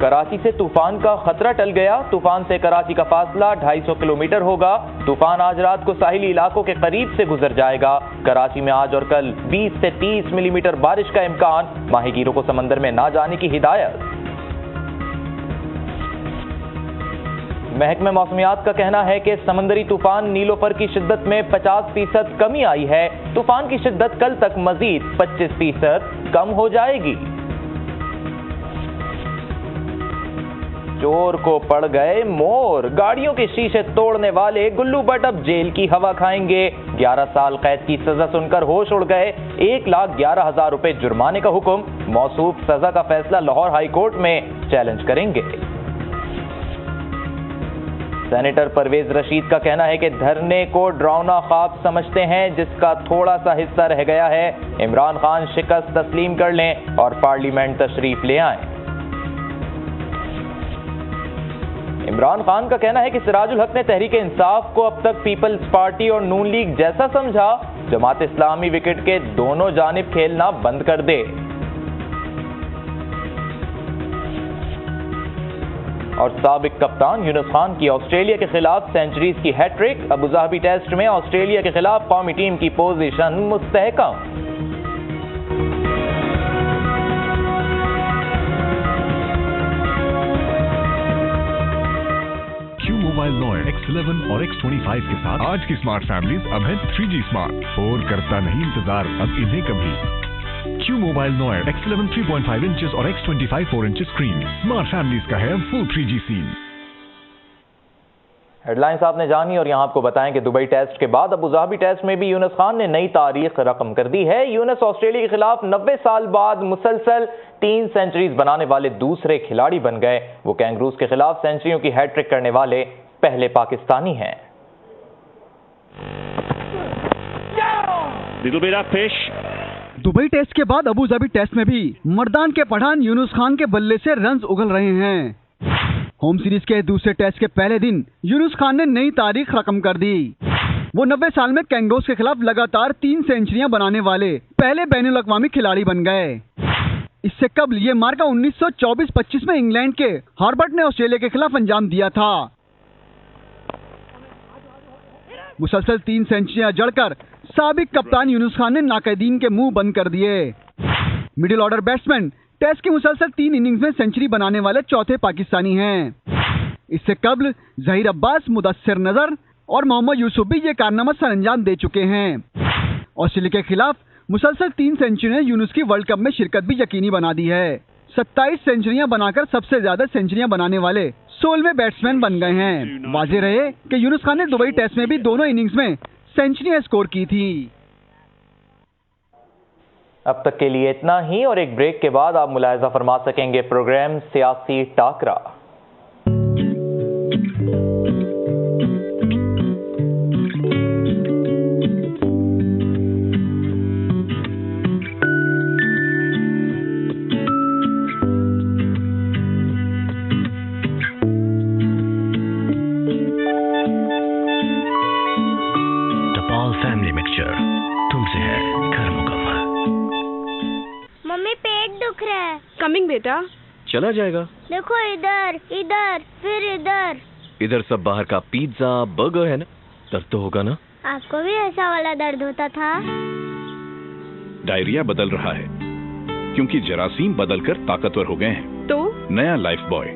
कराची से तूफान का खतरा टल गया। तूफान से कराची का फासला 250 किलोमीटर होगा। तूफान आज रात को साहिली इलाकों के करीब से गुजर जाएगा। कराची में आज और कल 20 से 30 मिलीमीटर बारिश का इम्कान। माहीगीरों को समंदर में ना जाने की हिदायत। महकमे मौसमियात का कहना है कि समंदरी तूफान नीलोफर की शिद्दत में 50% कमी आई है। तूफान की शिद्दत कल तक मजीद 25% कम हो जाएगी। चोर को पड़ गए मोर। गाड़ियों के शीशे तोड़ने वाले गुल्लू भट्ट अब जेल की हवा खाएंगे। 11 साल कैद की सजा सुनकर होश उड़ गए। 1,11,000 रुपए जुर्माने का हुक्म। मौसूफ सजा का फैसला लाहौर हाई कोर्ट में चैलेंज करेंगे। सेनेटर परवेज रशीद का कहना है कि धरने को डरावना ख्वाब समझते हैं जिसका थोड़ा सा हिस्सा रह गया है। इमरान खान शिकस्त तस्लीम कर लें और पार्लियामेंट तशरीफ ले आएं। इमरान खान का कहना है कि सिराजुल हक ने तहरीक इंसाफ को अब तक पीपल्स पार्टी और नून लीग जैसा समझा। जमात इस्लामी विकेट के दोनों जानिब खेलना बंद कर दे। और साबिक कप्तान यूनुस खान की ऑस्ट्रेलिया के खिलाफ सेंचुरीज की हैट्रिक। अबुधाबी टेस्ट में ऑस्ट्रेलिया के खिलाफ कौमी टीम की पोजीशन मुस्तहकम। मोबाइल नॉय X11 और X25 के साथ आज की स्मार्ट फैमिलीज अब है 3G स्मार्ट और करता नहीं इंतजार अब इन्हें कभी। Q मोबाइल नॉय X11 3.5 इंचेस और X25 4 inches screen. Smart families का है फुल 3G सीन। हेडलाइंस आपने जानी और यहां आपको बताएं कि दुबई टेस्ट के बाद अबुधाबी टेस्ट में भी यूनुस खान ने नई तारीख रकम कर दी है। यूनुस ऑस्ट्रेलिया के खिलाफ 90 साल बाद मुसलसल 3 सेंचुरीज बनाने वाले दूसरे खिलाड़ी बन गए। वो कैंगरूज के खिलाफ सेंचुरियों की हैट्रिक करने वाले पहले पाकिस्तानी हैं। दुबई टेस्ट के बाद अबुधाबी टेस्ट में भी मर्दान के पठान यूनुस खान के बल्ले से रन्स उगल रहे हैं। होम सीरीज के दूसरे टेस्ट के पहले दिन यूनुस खान ने नई तारीख रकम कर दी। वो 90 साल में कैंगरूज के खिलाफ लगातार 3 सेंचुरियां बनाने वाले पहले बैनुल अक़वामी खिलाड़ी बन गए। इससे कबल ये मार्का 1924-25 में इंग्लैंड के हार्बर्ट ने ऑस्ट्रेलिया के खिलाफ अंजाम दिया था। मुसलसल 3 सेंचुरियां जड़कर साबिक कप्तान यूनुस खान ने नाकदीन के मुंह बंद कर दिए। मिडिल ऑर्डर बैट्समैन टेस्ट की मुसलसल 3 इनिंग्स में सेंचुरी बनाने वाले चौथे पाकिस्तानी हैं। इससे कबल जहीर अब्बास, मुदस्सिर नजर और मोहम्मद यूसुफ भी ये कारनामा सरअंजाम दे चुके हैं। ऑस्ट्रेलिया के खिलाफ मुसलसल 3 सेंचुरियां यूनुस की वर्ल्ड कप में शिरकत भी यकीनी बना दी है। 27 सेंचुरियां बनाकर सबसे ज्यादा सेंचुरियां बनाने वाले 16वें बैट्समैन बन गए हैं। वाज़ेह रहे कि यूनुस खान ने दुबई टेस्ट में भी दोनों इनिंग्स में सेंचुरियां स्कोर की थी। अब तक के लिए इतना ही और एक ब्रेक के बाद आप मुलाहिजा फरमा सकेंगे प्रोग्राम सियासी टाकरा। कमिंग बेटा। चला जाएगा। देखो इधर इधर फिर इधर। इधर सब बाहर का पिज्जा बर्गर है ना, दर्द तो होगा ना। आपको भी ऐसा वाला दर्द होता था? डायरिया बदल रहा है क्योंकि जरासीम बदलकर ताकतवर हो गए हैं। तो नया लाइफ बॉय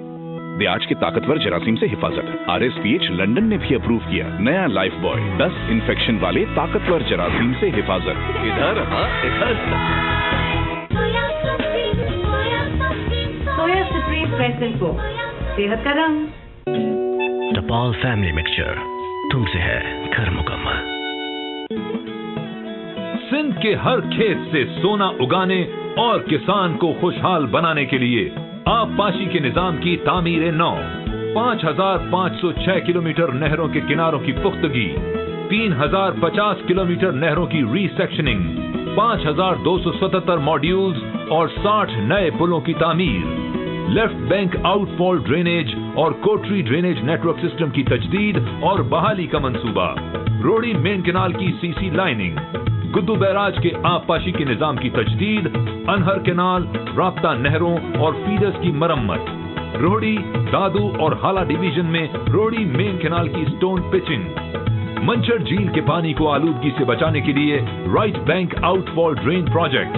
ब्याज के ताकतवर जरासीम से हिफाजत। RSPH लंदन ने भी अप्रूव किया। नया लाइफ बॉय 10 इन्फेक्शन वाले ताकतवर जरासीम से हिफाजत। इधर इधर सोया सुप्रीम प्रेसिडेंट को सेहत का रंग। टपाल फैमिली मिक्सचर, तुमसे है घर मुकम्मल। सिंध के हर खेत से सोना उगाने और किसान को खुशहाल बनाने के लिए आबपाशी के निजाम की तामीर नौ, 5,506 किलोमीटर नहरों के किनारों की पुख्तगी, 3,050 किलोमीटर नहरों की रीसेक्शनिंग, 5,277 मॉड्यूल्स और 60 नए पुलों की तामीर, लेफ्ट बैंक आउटफॉल ड्रेनेज और कोटरी ड्रेनेज नेटवर्क सिस्टम की तजदीद और बहाली का मंसूबा, रोड़ी मेन केनाल की सीसी लाइनिंग, गुद्दू बैराज के आबपाशी के निजाम की तजदीद, अनहर केनाल, राब्ता नहरों और फीडर्स की मरम्मत, रोहड़ी, दादू और हाला डिवीजन में रोहड़ी मेन कैनाल की स्टोन पिचिंग, मंचर झील के पानी को आलूदगी से बचाने के लिए right bank outfall drain project,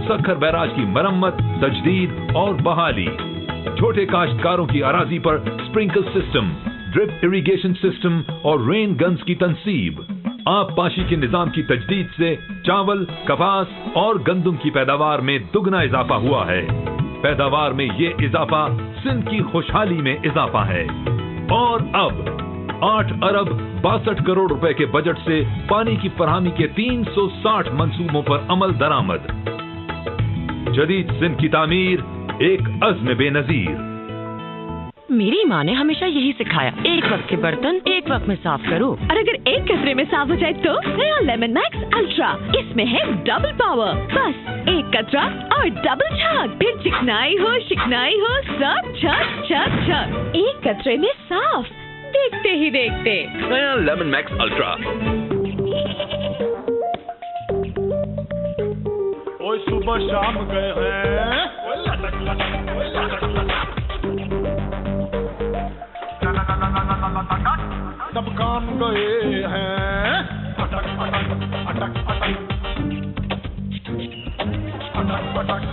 Sukkur barrage की मरम्मत, तजदीद और बहाली, छोटे काश्तकारों की अराजी पर sprinkle system, drip irrigation system और रेन गन्स की तंसीब। आब पाशी के निजाम की तजदीद से चावल, कपास और गंदम की पैदावार में दुगना इजाफा हुआ है। पैदावार में ये इजाफा सिंध की खुशहाली में इजाफा है। और अब 8 अरब 62 करोड़ रुपए के बजट से पानी की फरहमी के 360 मंसूबों पर अमल दरामद। जदीद सिंध की तामीर एक अज़्म बेनजीर। मेरी माँ ने हमेशा यही सिखाया, एक वक्त के बर्तन एक वक्त में साफ करो। और अगर एक कचरे में साफ हो जाए तो नया लेमन मैक्स अल्ट्रा, इसमें है डबल पावर। बस एक कचरा और डबल झाग, फिर चिकनाई हो शिकनाई हो सब छक छक छक, एक कचरे में साफ, देखते ही देखते। नया लेमन मैक्स अल्ट्रा। ओए सुबह शाम गए हैं, सब काम गए हैं, अटक अटक अटक अटक अटक अटक,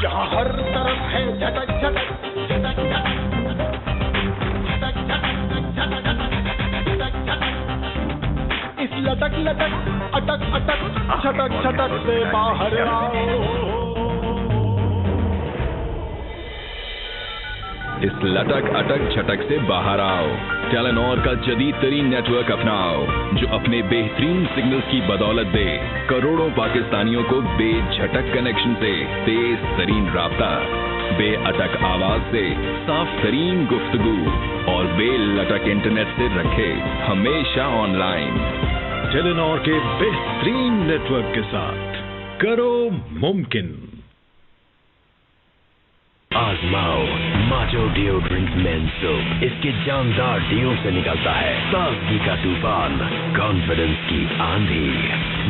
यहाँ हर तरफ है झटक झटक झटक झटक, इस लटक लटक अटक अटक छटक छटक से बाहर आओ। इस लटक अटक छटक से बाहर आओ। टेलीनॉर का जदीद तरीन नेटवर्क अपनाओ जो अपने बेहतरीन सिग्नल्स की बदौलत दे करोड़ों पाकिस्तानियों को बेझटक कनेक्शन से तेज तरीन राब्ता, बेअटक आवाज से साफ तरीन गुफ्तगू और बेलटक इंटरनेट से रखे हमेशा ऑनलाइन। टेलीनॉर के बेहतरीन नेटवर्क के साथ करो मुमकिन। आजमाओ माचो डिओड्रेंट मेन सोप। इसके जानदार डिओ से निकलता है ताजगी का तूफान, कॉन्फिडेंस की आंधी।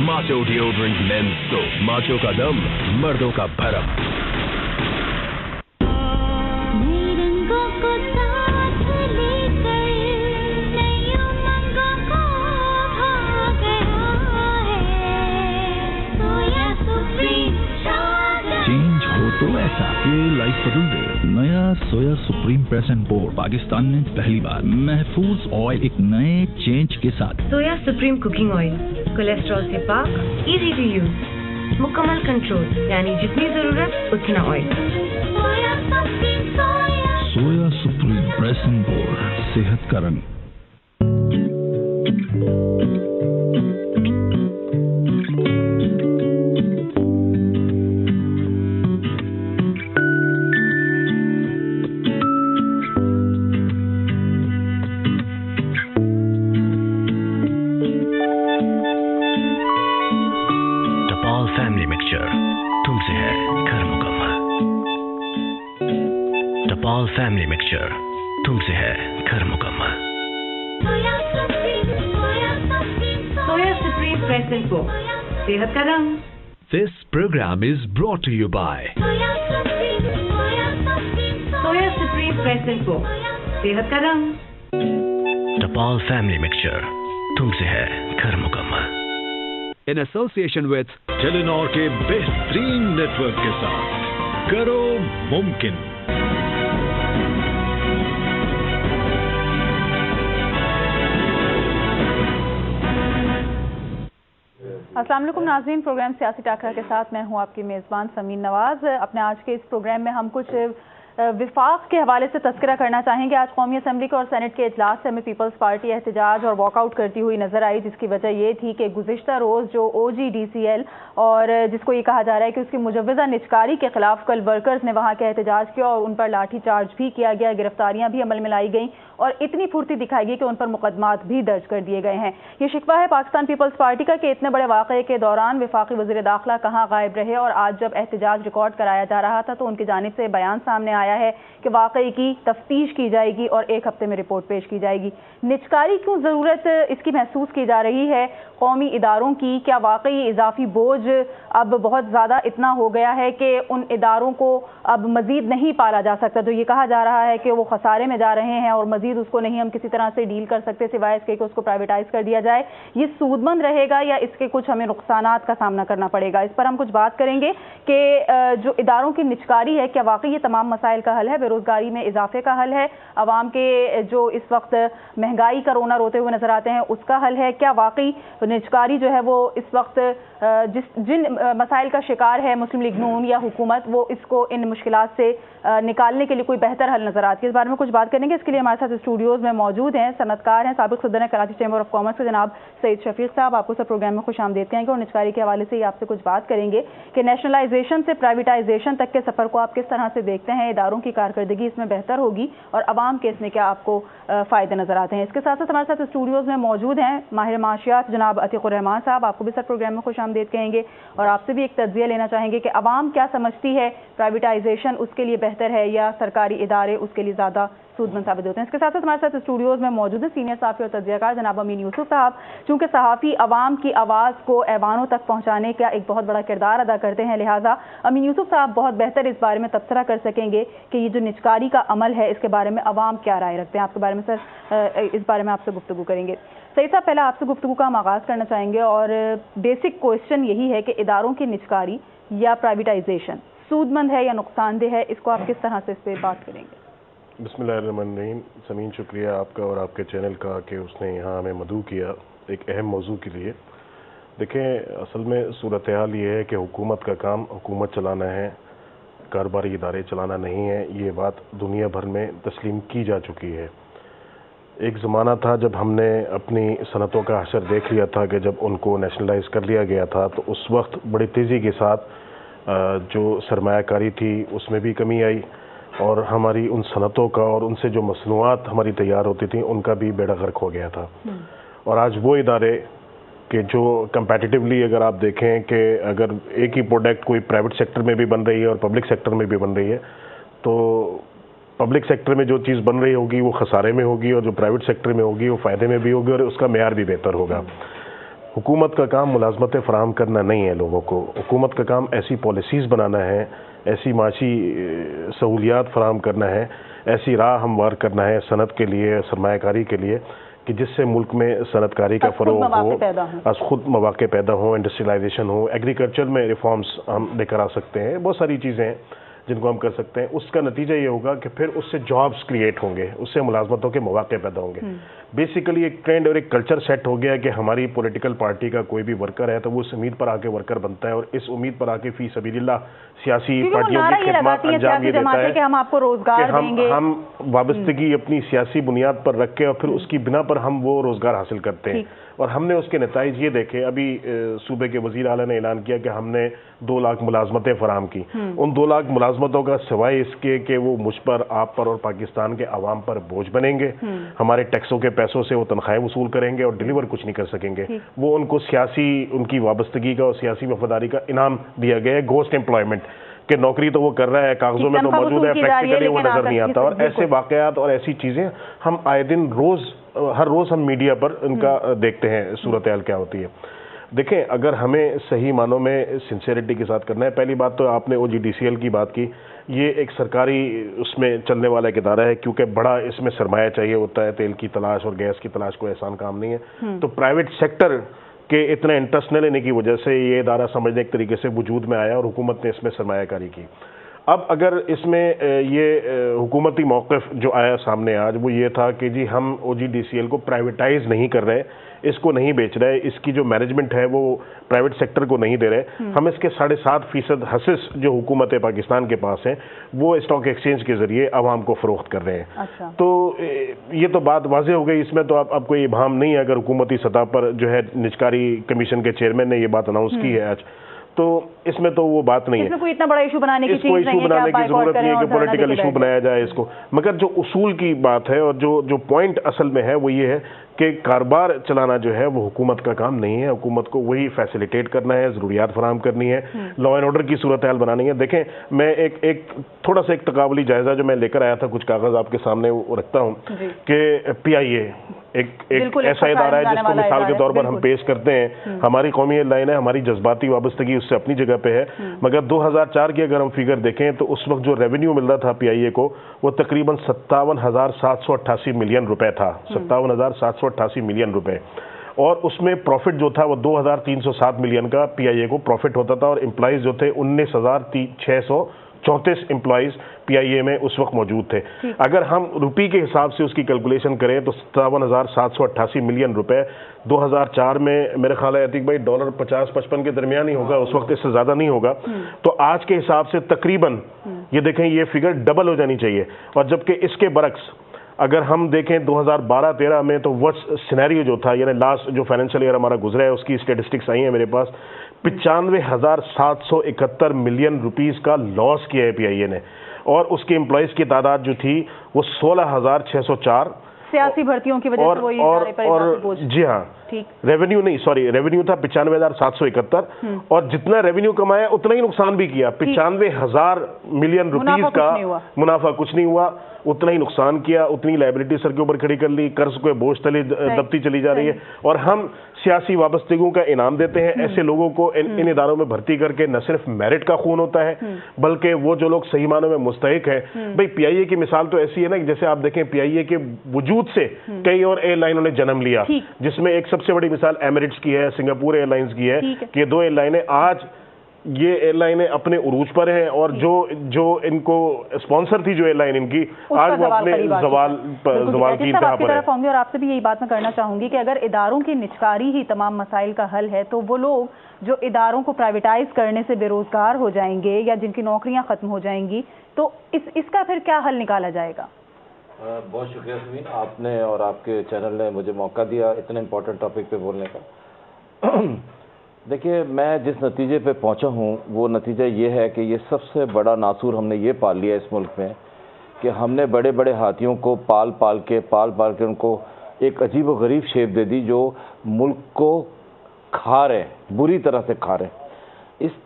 Macho deodorant men soap, Macho का दम, मर्दों का भरम। तो ऐसा ये लाइफ बदल दे। नया सोया सुप्रीम प्रेसेंट बोर्ड पाकिस्तान में पहली बार महफूज ऑयल एक नए चेंज के साथ। सोया सुप्रीम कुकिंग ऑयल, कोलेस्ट्रॉल से पाक, इजी टू यूज, मुकम्मल कंट्रोल, यानी जितनी जरूरत उतना oil. Soya supreme present board, सेहत का रंग। फैमिली मिक्सचर, तुमसे है घर मुकम्मल। सोया सुप्रीम प्रेसेंट बोर्ड, सेहत का रंग। This program is brought to you by soya supreme present board, सेहत का रंग। टपाल फैमिली मिक्सचर, तुमसे है घर मुकम्मल। In association with टेलीनॉर के बेहतरीन नेटवर्क के साथ करो मुमकिन। अस्सलाम वालेकुम नाज़रीन, प्रोग्राम सियासी टाकरा के साथ मैं हूं आपकी मेज़बान समीन नवाज। अपने आज के इस प्रोग्राम में हम कुछ विफाक के हवाले से तस्करा करना चाहेंगे। आज कौमी असम्बली के और सेनेट के इजलास से हमें पीपल्स पार्टी एहतजाज और वॉकआउट करती हुई नजर आई, जिसकी वजह ये थी कि गुज़िश्ता रोज़ जो OGDCL और जिसको ये कहा जा रहा है कि उसकी मुजव्वज़ा निजकारी के खिलाफ कल वर्कर्स ने वहाँ के एहतजाज किया और उन पर लाठी चार्ज भी किया गया, गिरफ्तारियाँ भी अमल में लाई गई और इतनी फुर्ती दिखाई गई कि उन पर मुकदमात भी दर्ज कर दिए गए हैं। ये शिकवा है पाकिस्तान पीपल्स पार्टी का कि इतने बड़े वाक़े के दौरान वफाकी वज़ीर दाखिला कहाँ गायब रहे और आज जब एहतजाज रिकॉर्ड कराया जा रहा था तो उनकी जानिब से बयान सामने आया है कि वाकई की तफ्तीश की जाएगी और 1 हफ्ते में रिपोर्ट पेश की जाएगी। निजकारी क्यों ज़रूरत इसकी महसूस की जा रही है कौमी इदारों की? क्या वाकई इजाफी बोझ अब बहुत ज़्यादा इतना हो गया है कि उन इदारों को अब मज़ीद नहीं पाला जा सकता? तो ये कहा जा रहा है कि वो खसारे में जा रहे हैं और मज़ीद उसको नहीं हम किसी तरह से डील कर सकते सिवाय इसके कि उसको प्राइवेटाइज कर दिया जाए। ये सूदमंद रहेगा या इसके कुछ हमें नुकसानात का सामना करना पड़ेगा? इस पर हम कुछ बात करेंगे कि जो इदारों की निजकारी है क्या वाकई ये तमाम मसाइल का हल है? बेरोजगारी में इजाफे का हल है? अवाम के जो इस वक्त महंगाई का रोना रोते हुए नजर आते हैं उसका हल है? क्या वाकई निजकारी जो है वो इस वक्त जिन मसाइल का शिकार है मुस्लिम लीग नून या हुकूमत, वो इसको इन मुश्किलात से निकालने के लिए कोई बेहतर हल नजर आती है? इस बारे में कुछ बात करेंगे। इसके लिए हमारे साथ स्टूडियोज में मौजूद हैं सनतकार हैं, साबिक सदर कराची चैम्बर ऑफ कॉमर्स के जनाब सईद शफीक साहब। आपको सब प्रोग्राम में खुश आमदीद कहेंगे और निजकारी के हवाले से ही आपसे कुछ बात करेंगे कि नेशनलाइजेशन से प्राइवेटाइजेशन तक के सफर को आप किस तरह से देखते हैं? इदारों की कारकर्दगी इसमें बेहतर होगी और अवाम के इसमें क्या आपको फायदे नजर आते हैं? इसके साथ साथ हमारे साथ स्टूडियोज में मौजूद हैं माहिर माशियात जनाब अतीकुर रहमान साहब। आपको भी सर प्रोग्राम में खुश आमदीद कहेंगे और आपसे भी एक तज्जिया लेना चाहेंगे कि अवाम क्या समझती है, प्राइवेटाइजेशन उसके लिए बेहतर है या सरकारी इदारे उसके लिए ज़्यादा सूदमंद साबित होते हैं? इसके साथ साथ हमारे साथ स्टूडियोज में मौजूद है सीनियर सहाफ़ी और तज्जियाकार जनाब अमीन यूसुफ साहब। चूँकि सहाफ़ी अवाम की आवाज़ को ऐवानों तक पहुँचाने का एक बहुत बड़ा किरदार अदा करते हैं, लिहाजा अमीन यूसुफ साहब बहुत बेहतर इस बारे में तबसरा कर सकेंगे कि ये जो निजकारी का अमल है इसके बारे में अवाम क्या राय रखते हैं। आपके बारे में सर इस बारे में आपसे गुफ्तगू करेंगे। सही साहब, पहले आपसे गुफ्तगू का हम आगाज़ करना चाहेंगे और बेसिक क्वेश्चन यही है कि इदारों की निजकारी या प्राइवेटाइजेशन सूदमंद है या नुकसानदेह है? इसको आप किस तरह से इस पर बात करेंगे? बिस्मिल्लाहिर्रहमानिर्रहीम। समीन, शुक्रिया आपका और आपके चैनल का कि उसने यहाँ हमें मदऊ किया एक अहम मौजू के लिए। देखें, असल में सूरत हाल ये है कि हुकूमत का काम हुकूमत चलाना है, कारोबारी इदारे चलाना नहीं है। ये बात दुनिया भर में तस्लीम की जा चुकी है। एक ज़माना था जब हमने अपनी सनतों का हशर देख लिया था कि जब उनको नेशनलाइज कर लिया गया था तो उस वक्त बड़ी तेज़ी के साथ जो सरमायाकारी थी उसमें भी कमी आई और हमारी उन सनतों का और उनसे जो मसनूआत हमारी तैयार होती थी उनका भी बेड़ा गर्क हो गया था। और आज वो इदारे कि जो कंपैटिटिवली अगर आप देखें कि अगर एक ही प्रोडक्ट कोई प्राइवेट सेक्टर में भी बन रही है और पब्लिक सेक्टर में भी बन रही है, तो पब्लिक सेक्टर में जो चीज़ बन रही होगी वो खसारे में होगी और जो प्राइवेट सेक्टर में होगी वो फ़ायदे में भी होगी और उसका मेयार भी बेहतर होगा। हुकूमत का काम मुलाजमतें फ़राहम करना नहीं है लोगों को। हुकूमत का काम ऐसी पॉलिसीज़ बनाना है, ऐसी माशी सहूलियात फ़राहम करना है, ऐसी राह हमवार करना है सनत के लिए, सरमायाकारी के लिए कि जिससे मुल्क में सनतकारी का फ़रोग़ हो, आज खुद मौक़े पैदा हो, इंडस्ट्रियलाइजेशन हो, एग्रीकल्चर में रिफॉर्म्स हम लेकर आ सकते हैं। बहुत सारी चीज़ें हैं जिनको हम कर सकते हैं। उसका नतीजा ये होगा कि फिर उससे जॉब्स क्रिएट होंगे, उससे मुलाजमतों के मौक़े पैदा होंगे। बेसिकली एक ट्रेंड और एक कल्चर सेट हो गया कि हमारी पॉलिटिकल पार्टी का कोई भी वर्कर है तो वो उस उम्मीद पर आके वर्कर बनता है और इस उम्मीद पर आके फी सबीलिल्लाह सियासी पार्टियों की खिदमत अंजाम ये देता है कि हम आपको रोजगार देंगे। हम वाबस्तगी अपनी सियासी बुनियाद पर रख के और फिर उसकी बिना पर हम वो रोजगार हासिल करते हैं। और हमने उसके नताइज ये देखे, अभी सूबे के वज़ीर आला ने ऐलान किया कि हमने 2 लाख मुलाजमतें फराहम की। उन 2 लाख मुलाजमतों का सिवाय इसके कि वो मुझ पर, आप पर और पाकिस्तान के अवाम पर बोझ बनेंगे, हमारे टैक्सों के पैसों से वो तनख्वाहें वसूल करेंगे और डिलीवर कुछ नहीं कर सकेंगे। वो उनको सियासी उनकी वाबस्तगी का और सियासी वफादारी का इनाम दिया गया है, घोस्ट एम्प्लॉयमेंट कि नौकरी तो वो कर रहा है, कागजों में तो मौजूद है, प्रैक्टिकली वो नजर नहीं आता। और ऐसे वाकयात और ऐसी चीज़ें हम आए दिन हर रोज़ हम मीडिया पर उनका देखते हैं सूरत हाल क्या होती है। देखें, अगर हमें सही मानों में सिंसेरिटी के साथ करना है, पहली बात तो आपने OGDCL की बात की, ये एक सरकारी उसमें चलने वाला एक इदारा है क्योंकि बड़ा इसमें सरमाया चाहिए होता है, तेल की तलाश और गैस की तलाश कोई आसान काम नहीं है। तो प्राइवेट सेक्टर के इतना इंटरेस्ट न लेने की वजह से ये इदारा समझने एक तरीके से वजूद में आया और हुकूमत ने इसमें सरमायाकारी की। अब अगर इसमें ये हुकूमती मौक़िफ़ जो आया सामने आज वो ये था कि जी हम OGDCL को प्राइवेटाइज़ नहीं कर रहे, इसको नहीं बेच रहे, इसकी जो मैनेजमेंट है वो प्राइवेट सेक्टर को नहीं दे रहे, हम इसके 7.5% हसिस जो हुकूमत पाकिस्तान के पास है वो स्टॉक एक्सचेंज के ज़रिए आवाम को फ़रोख्त कर रहे हैं। अच्छा। तो ये तो बात वाज़े हो गई, इसमें तो अब कोई इबाहम नहीं है। अगर हुकूमती सतह पर जो है निजकारी कमीशन के चेयरमैन ने ये बात अनाउंस की है आज, तो इसमें तो वो बात नहीं है। इसमें कोई इतना बड़ा इशू बनाने की चीज़ नहीं है, इशू बनाने की जरूरत नहीं है कि पॉलिटिकल इशू बनाया जाए इसको। मगर जो उसूल की बात है और जो पॉइंट असल में है वो ये है कि कारोबार चलाना जो है वो हुकूमत का काम नहीं है। हुकूमत को वही फैसिलिटेट करना है, ज़रूरियात फराहम करनी है, लॉ एंड ऑर्डर की सूरत हाल बनानी है। देखें, मैं एक थोड़ा सा एक तकाबली जायजा जो मैं लेकर आया था, कुछ कागज़ आपके सामने रखता हूँ कि PIA एक ऐसा इदारा है जिसको मिसाल के तौर पर हम पेश करते हैं। हमारी कौमी एयरलाइन है, हमारी जज्बाती वाबस्तगी उससे अपनी जगह पे है, मगर 2004 की अगर हम फिगर देखें तो उस वक्त जो रेवेन्यू मिल रहा था PIA को वो तकरीबन 57,788 मिलियन रुपए था। 57,788 मिलियन रुपए, और उसमें प्रॉफिट जो था वो 2,307 मिलियन का PIA को प्रॉफिट होता था, और एम्प्लॉइज जो थे 19,634 एम्प्लॉइज PIA में उस वक्त मौजूद थे। अगर हम रुपये के हिसाब से उसकी कैलकुलेशन करें तो 57,788 मिलियन रुपए 2004 में मेरे ख्याल है अतीक भाई डॉलर 50-55 के दरमियान ही होगा, उस वक्त इससे ज्यादा नहीं होगा। तो आज के हिसाब से तकरीबन ये देखें ये फिगर डबल हो जानी चाहिए। और जबकि इसके बरक्स अगर हम देखें 2012-13 में तो वर्स्ट सिनेरियो जो था, यानी लास्ट जो फाइनेंशियल ईयर हमारा गुजरा है उसकी स्टेटिस्टिक्स आई है मेरे पास, 95,771 मिलियन रुपीस का लॉस किया है PIA ने, और उसके एम्प्लॉइज की तादाद जो थी वो 16,604 सियासी भर्तियों की वजह से वो और जी हाँ, रेवेन्यू नहीं, सॉरी, रेवेन्यू था 95,771 और जितना रेवेन्यू कमाया उतना ही नुकसान भी किया। 95,000 मिलियन रुपीस का मुनाफा कुछ नहीं हुआ, उतना ही नुकसान किया, उतनी लायबिलिटी सर के ऊपर खड़ी कर ली, कर्ज को बोझ तले दबती चली जा रही है। और हम सियासी वाबस्तगियों का इनाम देते हैं ऐसे लोगों को इन इदारों में भर्ती करके। न सिर्फ मेरिट का खून होता है बल्कि वो जो लोग सही मानों में मुस्तहिक है। भाई PIA की मिसाल तो ऐसी है ना कि जैसे आप देखें PIA के वजूद से कई और एयरलाइनों ने जन्म लिया, जिसमें एक सबसे बड़ी मिसाल एमिरेट्स की है, सिंगापुर एयरलाइंस की है कि ये दो एयरलाइनें आज ये एयरलाइनें अपने उरूज पर हैं, और जो इनको स्पॉन्सर थी जो एयरलाइन इनकी, आज वो अपने जवाल की इंतहा पर है। और आपसे भी यही बात मैं करना चाहूंगी कि अगर इदारों की निजकारी ही तमाम मसाइल का हल है तो वो लोग जो इदारों को प्राइवेटाइज करने से बेरोजगार हो जाएंगे या जिनकी नौकरियां खत्म हो जाएंगी, तो इसका फिर क्या हल निकाला जाएगा? बहुत शुक्रिया समीन, आपने और आपके चैनल ने मुझे मौका दिया इतने इम्पोर्टेंट टॉपिक पे बोलने का। देखिए, मैं जिस नतीजे पे पहुंचा हूं वो नतीजा ये है कि ये सबसे बड़ा नासूर हमने ये पाल लिया इस मुल्क में कि हमने बड़े बड़े हाथियों को पाल पाल के उनको एक अजीब व गरीब शेप दे दी जो मुल्क को खा रहे, बुरी तरह से खा रहे।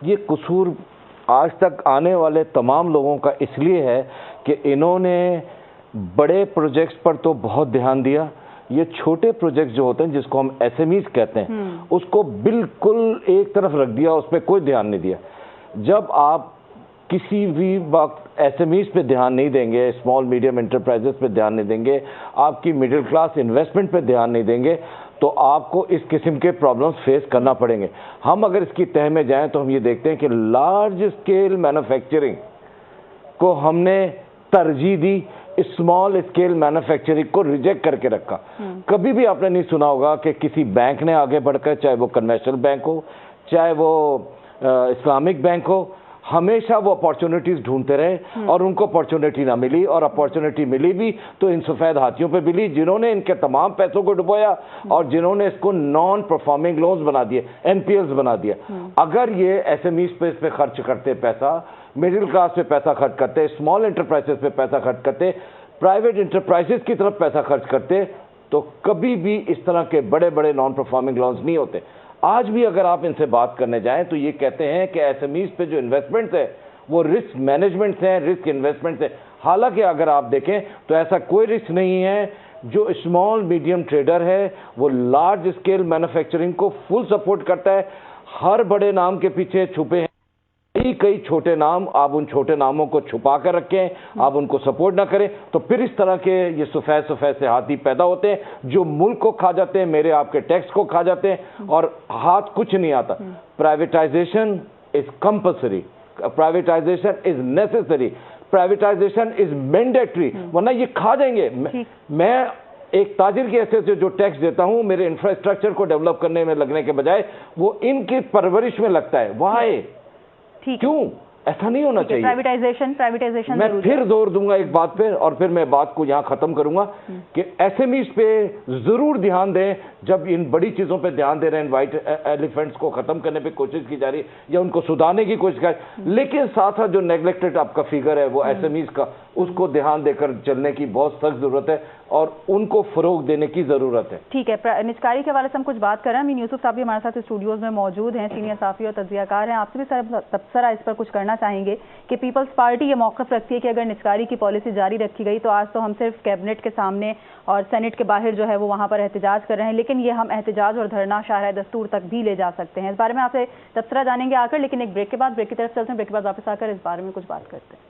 ये कसूर आज तक आने वाले तमाम लोगों का इसलिए है कि इन्होंने बड़े प्रोजेक्ट्स पर तो बहुत ध्यान दिया, ये छोटे प्रोजेक्ट जो होते हैं जिसको हम SMEs कहते हैं उसको बिल्कुल एक तरफ रख दिया, उस पर कोई ध्यान नहीं दिया। जब आप किसी भी वक्त SMEs पे ध्यान नहीं देंगे, स्मॉल मीडियम एंटरप्राइजेस पे ध्यान नहीं देंगे, आपकी मिडिल क्लास इन्वेस्टमेंट पे ध्यान नहीं देंगे, तो आपको इस किस्म के प्रॉब्लम्स फेस करना पड़ेंगे। हम अगर इसकी तह में जाएं तो हम ये देखते हैं कि लार्ज स्केल मैन्युफैक्चरिंग को हमने तरजीह दी, स्मॉल स्केल मैन्युफैक्चरिंग को रिजेक्ट करके रखा। कभी भी आपने नहीं सुना होगा कि किसी बैंक ने आगे बढ़कर, चाहे वो कन्वेंशनल बैंक हो चाहे वो इस्लामिक बैंक हो, हमेशा वो अपॉर्चुनिटीज ढूंढते रहे और उनको अपॉर्चुनिटी ना मिली, और अपॉर्चुनिटी मिली भी तो इन सफेद हाथियों पे मिली जिन्होंने इनके तमाम पैसों को डुबोया और जिन्होंने इसको नॉन परफॉर्मिंग लोन्स बना दिए, NPLs बना दिया। अगर ये SMEs पे इस पे खर्च करते पैसा, मिडिल क्लास पे पैसा खर्च करते, स्मॉल एंटरप्राइजेस पे पैसा खर्च करते, प्राइवेट एंटरप्राइजेस की तरफ पैसा खर्च करते, तो कभी भी इस तरह के बड़े बड़े नॉन परफॉर्मिंग लोन्स नहीं होते। आज भी अगर आप इनसे बात करने जाएं तो ये कहते हैं कि SMEs पे जो इन्वेस्टमेंट्स है वो रिस्क मैनेजमेंट हैं, रिस्क इन्वेस्टमेंट है। हालांकि अगर आप देखें तो ऐसा कोई रिस्क नहीं है। जो स्मॉल मीडियम ट्रेडर है वो लार्ज स्केल मैन्युफैक्चरिंग को फुल सपोर्ट करता है। हर बड़े नाम के पीछे छुपे हैं कई छोटे नाम, आप उन छोटे नामों को छुपा कर रखें, आप उनको सपोर्ट ना करें, तो फिर इस तरह के ये सफेद से हाथी पैदा होते हैं जो मुल्क को खा जाते हैं, मेरे आपके टैक्स को खा जाते हैं और हाथ कुछ नहीं आता। Privatisation is compulsory, privatisation is necessary, privatisation is mandatory, वरना ये खा जाएंगे। मैं एक ताजिर की हैसियत से जो टैक्स देता हूं मेरे इंफ्रास्ट्रक्चर को डेवलप करने में लगने के बजाय वो इनकी परवरिश में लगता है। वाई? क्यों? ऐसा नहीं होना चाहिए। प्राइवेटाइजेशन मैं फिर जोर दूंगा एक बात पे, और फिर मैं बात को यहाँ खत्म करूंगा कि एसएमईज पे जरूर ध्यान दें। जब इन बड़ी चीजों पे ध्यान दे रहे हैं, व्हाइट एलिफेंट्स को खत्म करने पे कोशिश की जा रही है या उनको सुधारने की कोशिश कर, लेकिन साथ साथ जो नेग्लेक्टेड आपका फिगर है वो एसएमईज का, उसको ध्यान देकर चलने की बहुत सख्त जरूरत है और उनको फरोग देने की जरूरत है। ठीक है, निचकारी के हवाले से हम कुछ बात कर रहे हैं। अमीन यूसुफ साहब भी हमारे साथ स्टूडियोज में मौजूद हैं, सीनियर साफी और तज्जियाकार हैं। आपसे भी तबसरा इस पर कुछ करना चाहेंगे कि पीपल्स पार्टी ये मौक़िफ़ रखती है कि अगर निचकारी की पॉलिसी जारी रखी गई तो आज तो हम सिर्फ कैबिनेट के सामने और सेनेट के बाहर जो है वो वहाँ पर एहतजाज कर रहे हैं, लेकिन ये हम एहतजाज और धरना शाहराह दस्तूर तक भी ले जा सकते हैं। इस बारे में आपसे तबसरा जानेंगे आकर, लेकिन एक ब्रेक के बाद, ब्रेक की तरफ चलते हैं, ब्रेक के बाद वापस आकर इस बारे में कुछ बात करते हैं।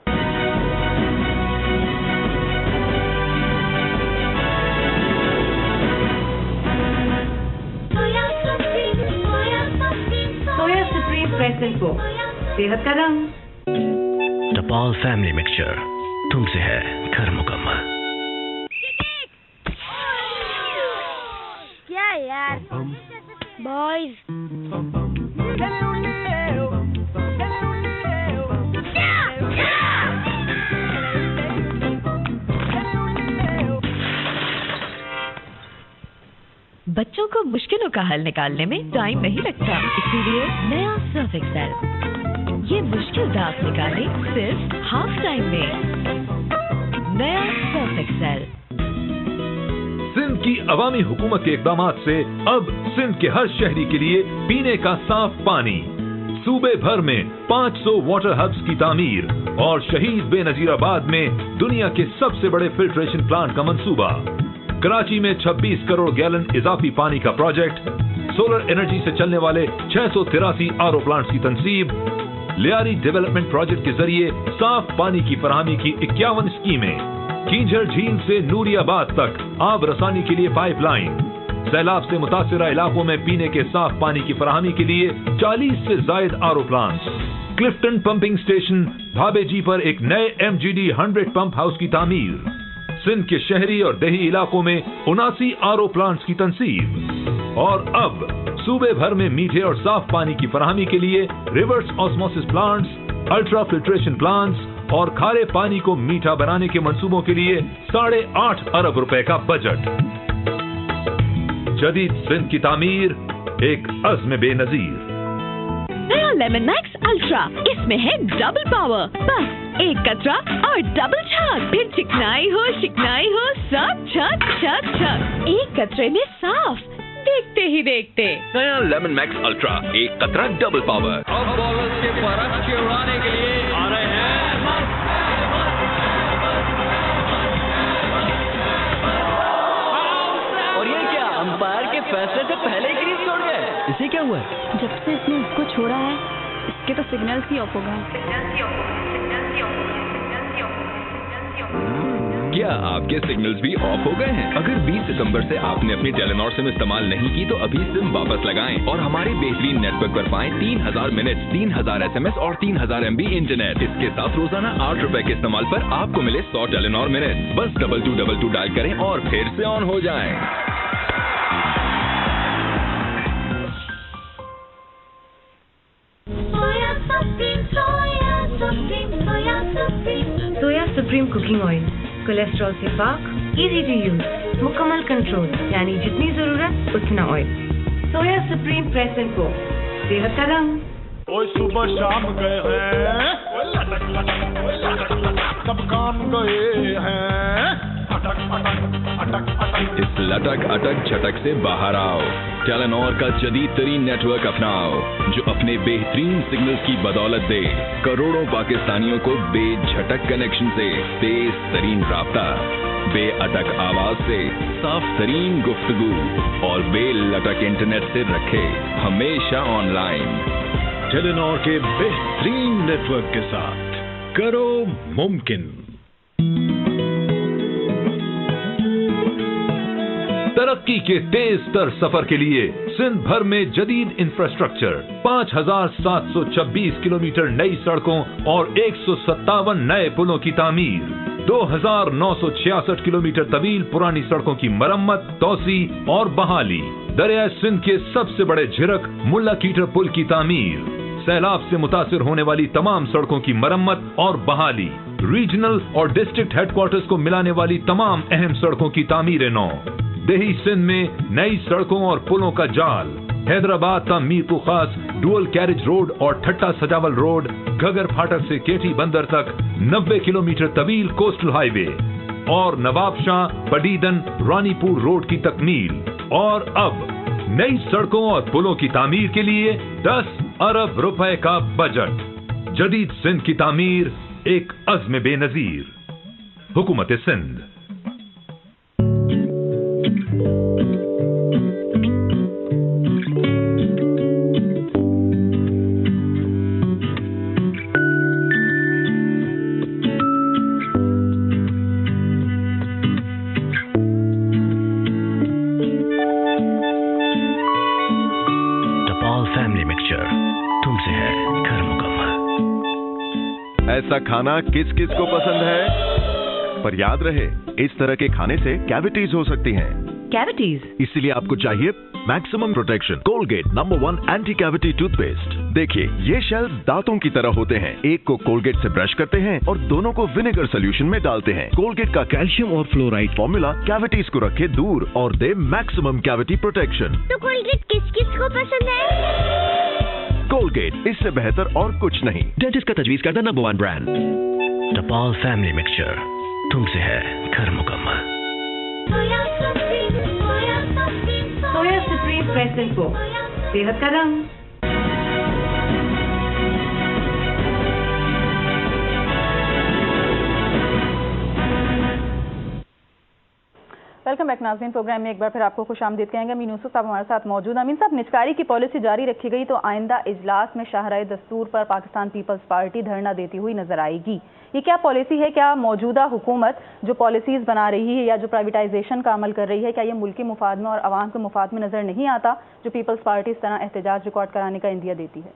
सोया सुप्रीम प्रेस इन्फो, सेहत का रंग। टपाल फैमिली मिक्सचर, तुमसे है घर मुकम्मल। क्या यार बॉयज, बच्चों को मुश्किलों का हल निकालने में टाइम नहीं लगता, इसीलिए नया सर्फ एक्सेल ये मुश्किल दाग निकाले सिर्फ हाफ टाइम में। नया सर्फ एक्सेल। सिंध की अवामी हुकूमत के इक़दामात से अब सिंध के हर शहरी के लिए पीने का साफ पानी। सूबे भर में 500 वाटर हब्स की तामीर और शहीद बेनजीराबाद में दुनिया के सबसे बड़े फिल्ट्रेशन प्लांट का मंसूबा। कराची में 26 करोड़ गैलन इजाफी पानी का प्रोजेक्ट। सोलर एनर्जी से चलने वाले 683 आरओ प्लांट्स की तनसीब। लियारी डेवलपमेंट प्रोजेक्ट के जरिए साफ पानी की फराहमी की 51 स्कीमें। कींझर झील से नूरियाबाद तक आब रसानी के लिए पाइपलाइन। सैलाब से मुतासिरा इलाकों में पीने के साफ पानी की फराहमी के लिए 40 से जायद RO plants. Clifton pumping station भाबेजी पर एक नए MGD 100 पंप हाउस की तामीर। सिंध के शहरी और देही इलाकों में 79 आरओ प्लांट्स की तनसीब। और अब सूबे भर में मीठे और साफ पानी की फराहमी के लिए reverse osmosis plants, ultra filtration plants और खारे पानी को मीठा बनाने के मंसूबों के लिए 8.5 अरब रुपए का बजट। जदीद सिंध की तामीर, एक अज़्म बेनजीर। नया लेमन मैक्स अल्ट्रा, इसमें है डबल पावर। बस एक कतरा और डबल छाग, फिर चिकनाई हो सब छक छक छक, एक कतरे में साफ, देखते ही देखते। नया लेमन मैक्स अल्ट्रा, एक कतरा डबल पावर। अब बॉलर्स के फर्श के उड़ाने के लिए आ रहे हैं। और ये क्या, अंपायर के फैसले से पहले ही क्रीज छोड़ गए? इसे क्या हुआ? जब से इसने इसको छोड़ा है, इसके तो सिग्नल्स ही ऑफ हो गए। क्या आपके सिग्नल्स भी ऑफ हो गए हैं? अगर 20 सितंबर से आपने अपनी टेलीनॉर सिम इस्तेमाल नहीं की तो अभी सिम वापस लगाएं और हमारे बेहतरीन नेटवर्क पर पाएं 3000 मिनट, 3000 SMS और 3000 MB इंटरनेट। इसके साथ रोजाना 8 रुपए के इस्तेमाल पर आपको मिले 100 टेलीनॉर मिनट। बस 2222 डायल करें और फिर से ऑन हो जाएं। सोया सुप्रीम कुकिंग ऑयल, कोलेस्ट्रॉल से पाक, इजी टू यूज, मुकम्मल कंट्रोल, यानी जितनी जरूरत उतना oil. Soya Supreme press info, सेहत का रंग। ओए सुबह शाम गए हैं, सब काम गए हैं। इस लटक अटक झटक से बाहर आओ। टेलीनॉर का जदीद तरीन नेटवर्क अपनाओ जो अपने बेहतरीन सिग्नल्स की बदौलत दे करोड़ों पाकिस्तानियों को बेझटक कनेक्शन से तेज तरीन राब्ता, बेअटक आवाज से साफ तरीन गुफ्तगू और बेलटक इंटरनेट से रखे हमेशा ऑनलाइन। टेलीनॉर के बेहतरीन नेटवर्क के साथ करो मुमकिन। तरक्की के तेज तर सफर के लिए सिंध भर में जदीद इंफ्रास्ट्रक्चर, 5726 किलोमीटर नई सड़कों और 157 नए पुलों की तामीर, 2966 किलोमीटर तवील पुरानी सड़कों की मरम्मत, तोसी और बहाली, दरिया सिंध के सबसे बड़े झिरक मुल्ला कीटर पुल की तामीर, सैलाब से मुतासिर होने वाली तमाम सड़कों की मरम्मत और बहाली, रीजनल और डिस्ट्रिक्ट हेडक्वार्टर्स को मिलाने वाली तमाम अहम सड़कों की तामीर नौ, देही सिंध में नई सड़कों और पुलों का जाल, हैदराबाद का मीरपुर खास डुअल कैरेज रोड और ठट्टा सजावल रोड, घगर फाटक से केटी बंदर तक 90 किलोमीटर तवील कोस्टल हाईवे और नवाबशाह बडीदन रानीपुर रोड की तकमील। और अब नई सड़कों और पुलों की तामीर के लिए 10 अरब रुपए का बजट। जदीद सिंध की तामीर एक अज़्म बेनजीर। हुकूमत सिंध। ऐसा खाना किस किस को पसंद है, पर याद रहे इस तरह के खाने से कैविटीज हो सकती हैं। कैविटीज? इसीलिए आपको चाहिए maximum protection Colgate number 1 anti cavity toothpaste. देखिए ये शेल्स दांतों की तरह होते हैं। एक को कोलगेट से ब्रश करते हैं और दोनों को विनेगर सोल्यूशन में डालते हैं। कोलगेट का कैल्शियम और फ्लोराइड फॉर्मूला कैविटीज को रखे दूर और दे मैक्सिमम कैविटी प्रोटेक्शन। तो कोलगेट किस किस को पसंद है? कोलगेट, इससे बेहतर और कुछ नहीं। डेंटिस्ट का तजवीज करता नंबर 1 ब्रांड टपाल फैमिली मिक्सचर, तुमसे है घर मुकम्मल। सोया सुप्रीम प्रेसेंट को सेहत का रंग। वेलकम बैक नाज़रीन। प्रोग्राम में एक बार फिर आपको खुशामदीद कहेंगे। अमीन यूसुफ साहब हमारे साथ मौजूद। अमीन साहब, निचकारी की पॉलिसी जारी रखी गई तो आइंदा इजलास में शाहराए दस्तूर पर पाकिस्तान पीपल्स पार्टी धरना देती हुई नजर आएगी। ये क्या पॉलिसी है? क्या मौजूदा हुकूमत जो पॉलिसीज बना रही है या जो प्राइवेटाइजेशन का अमल कर रही है, क्या ये मुल्की मुफाद में और आवाम के मुफाद में नजर नहीं आता जो पीपल्स पार्टी इस तरह एहतजाज रिकॉर्ड कराने का इंदिया देती है?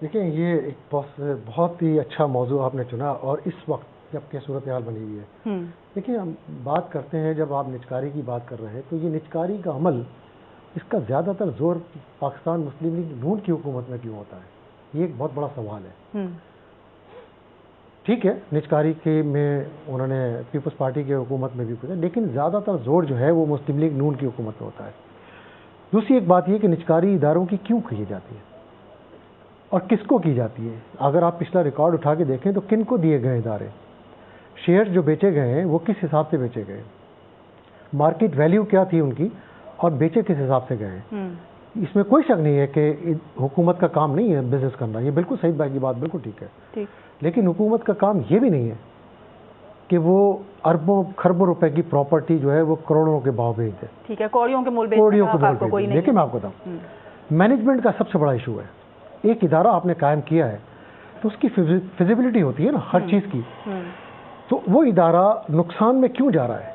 देखिए, ये एक बहुत ही अच्छा मौजू आपने चुना और इस वक्त जबकि सूरत हाल बनी हुई है। देखिए, हम बात करते हैं, जब आप निचकारी की बात कर रहे हैं तो ये निचकारी का अमल, इसका ज़्यादातर जोर पाकिस्तान मुस्लिम लीग नून की हुकूमत में क्यों होता है, ये एक बहुत बड़ा सवाल है। ठीक है, निचकारी के में उन्होंने पीपल्स पार्टी की हुकूमत में भी पूछा, लेकिन ज़्यादातर जोर जो है वो मुस्लिम लीग नून की हुकूमत में होता है। दूसरी एक बात ये कि निचकारी इदारों की क्यों की जाती है और किसको की जाती है। अगर आप पिछला रिकॉर्ड उठा के देखें तो किन को दिए गए इदारे, शेयर जो बेचे गए हैं वो किस हिसाब से बेचे गए, मार्केट वैल्यू क्या थी उनकी और बेचे किस हिसाब से गए। इसमें कोई शक नहीं है कि हुकूमत का काम नहीं है बिजनेस करना, ये बिल्कुल सही बात की बात, बिल्कुल ठीक है। लेकिन हुकूमत का काम ये भी नहीं है कि वो अरबों खरबों रुपए की प्रॉपर्टी जो है वो करोड़ों के भाव बेच दे। ठीक है, कौड़ियों के मूल बेच कोई नहीं। लेकिन मैं आपको बताऊँ, मैनेजमेंट का सबसे बड़ा इशू है। एक इदारा आपने कायम किया है तो उसकी फिजिबिलिटी होती है ना हर चीज़ की, तो वो इदारा नुकसान में क्यों जा रहा है,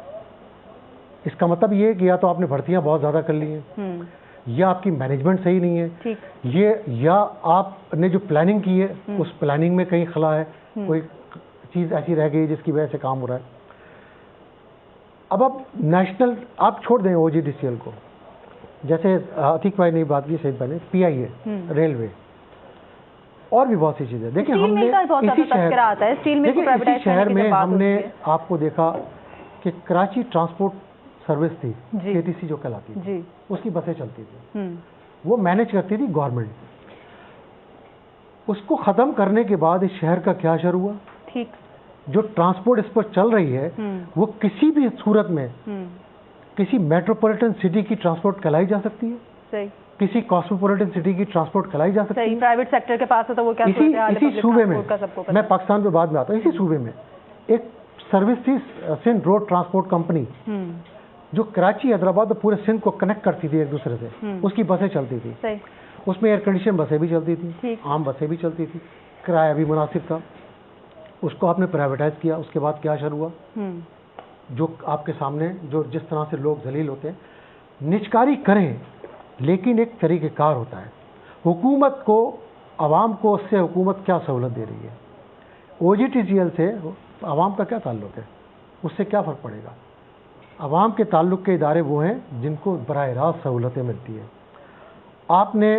इसका मतलब ये कि या तो आपने भर्तियां बहुत ज़्यादा कर ली हैं, या आपकी मैनेजमेंट सही नहीं है, ये या आपने जो प्लानिंग की है उस प्लानिंग में कहीं खला है, कोई चीज़ ऐसी रह गई जिसकी वजह से काम हो रहा है। अब आप नेशनल आप छोड़ दें OGDCL को, जैसे अतीक भाई ने बात की, सईद भाई ने PIA, रेलवे और भी बहुत सी चीज़ें। देखिए, हमने इसी शहर में हमने आपको देखा कि कराची ट्रांसपोर्ट सर्विस थी, KTC जो कहलाती थी, उसकी बसें चलती थी, वो मैनेज करती थी गवर्नमेंट। उसको ख़त्म करने के बाद इस शहर का क्या असर हुआ? ठीक, जो ट्रांसपोर्ट इस पर चल रही है वो किसी भी सूरत में किसी मेट्रोपॉलिटन सिटी की ट्रांसपोर्ट कहलाई जा सकती है, सही, किसी कॉस्मोपॉलिटन सिटी की ट्रांसपोर्ट कहलाई जा सकती है। प्राइवेट सेक्टर के पास है तो वो क्या इसी सूबे में, मैं पाकिस्तान पे बाद में आता हूँ, इसी सूबे में एक सर्विस थी सिंध रोड ट्रांसपोर्ट कंपनी, जो कराची हैदराबाद और पूरे सिंध को कनेक्ट करती थी एक दूसरे से, उसकी बसें चलती थी, उसमें एयर कंडीशन बसें भी चलती थी, आम बसें भी चलती थी, किराया भी मुनासिब था। उसको आपने प्राइवेटाइज किया, उसके बाद क्या असर हुआ? जो आपके सामने जो जिस तरह से लोग जलील होते हैं, निचकारी करें लेकिन एक तरीक़ेकार होता है। हुकूमत को, आवाम को उससे हुकूमत क्या सहूलत दे रही है? OGDCL से आवाम का क्या ताल्लुक़ है, उससे क्या फ़र्क पड़ेगा? आवाम के ताल्लुक़ के इदारे वो हैं जिनको बराह रास्त सहूलतें मिलती हैं। आपने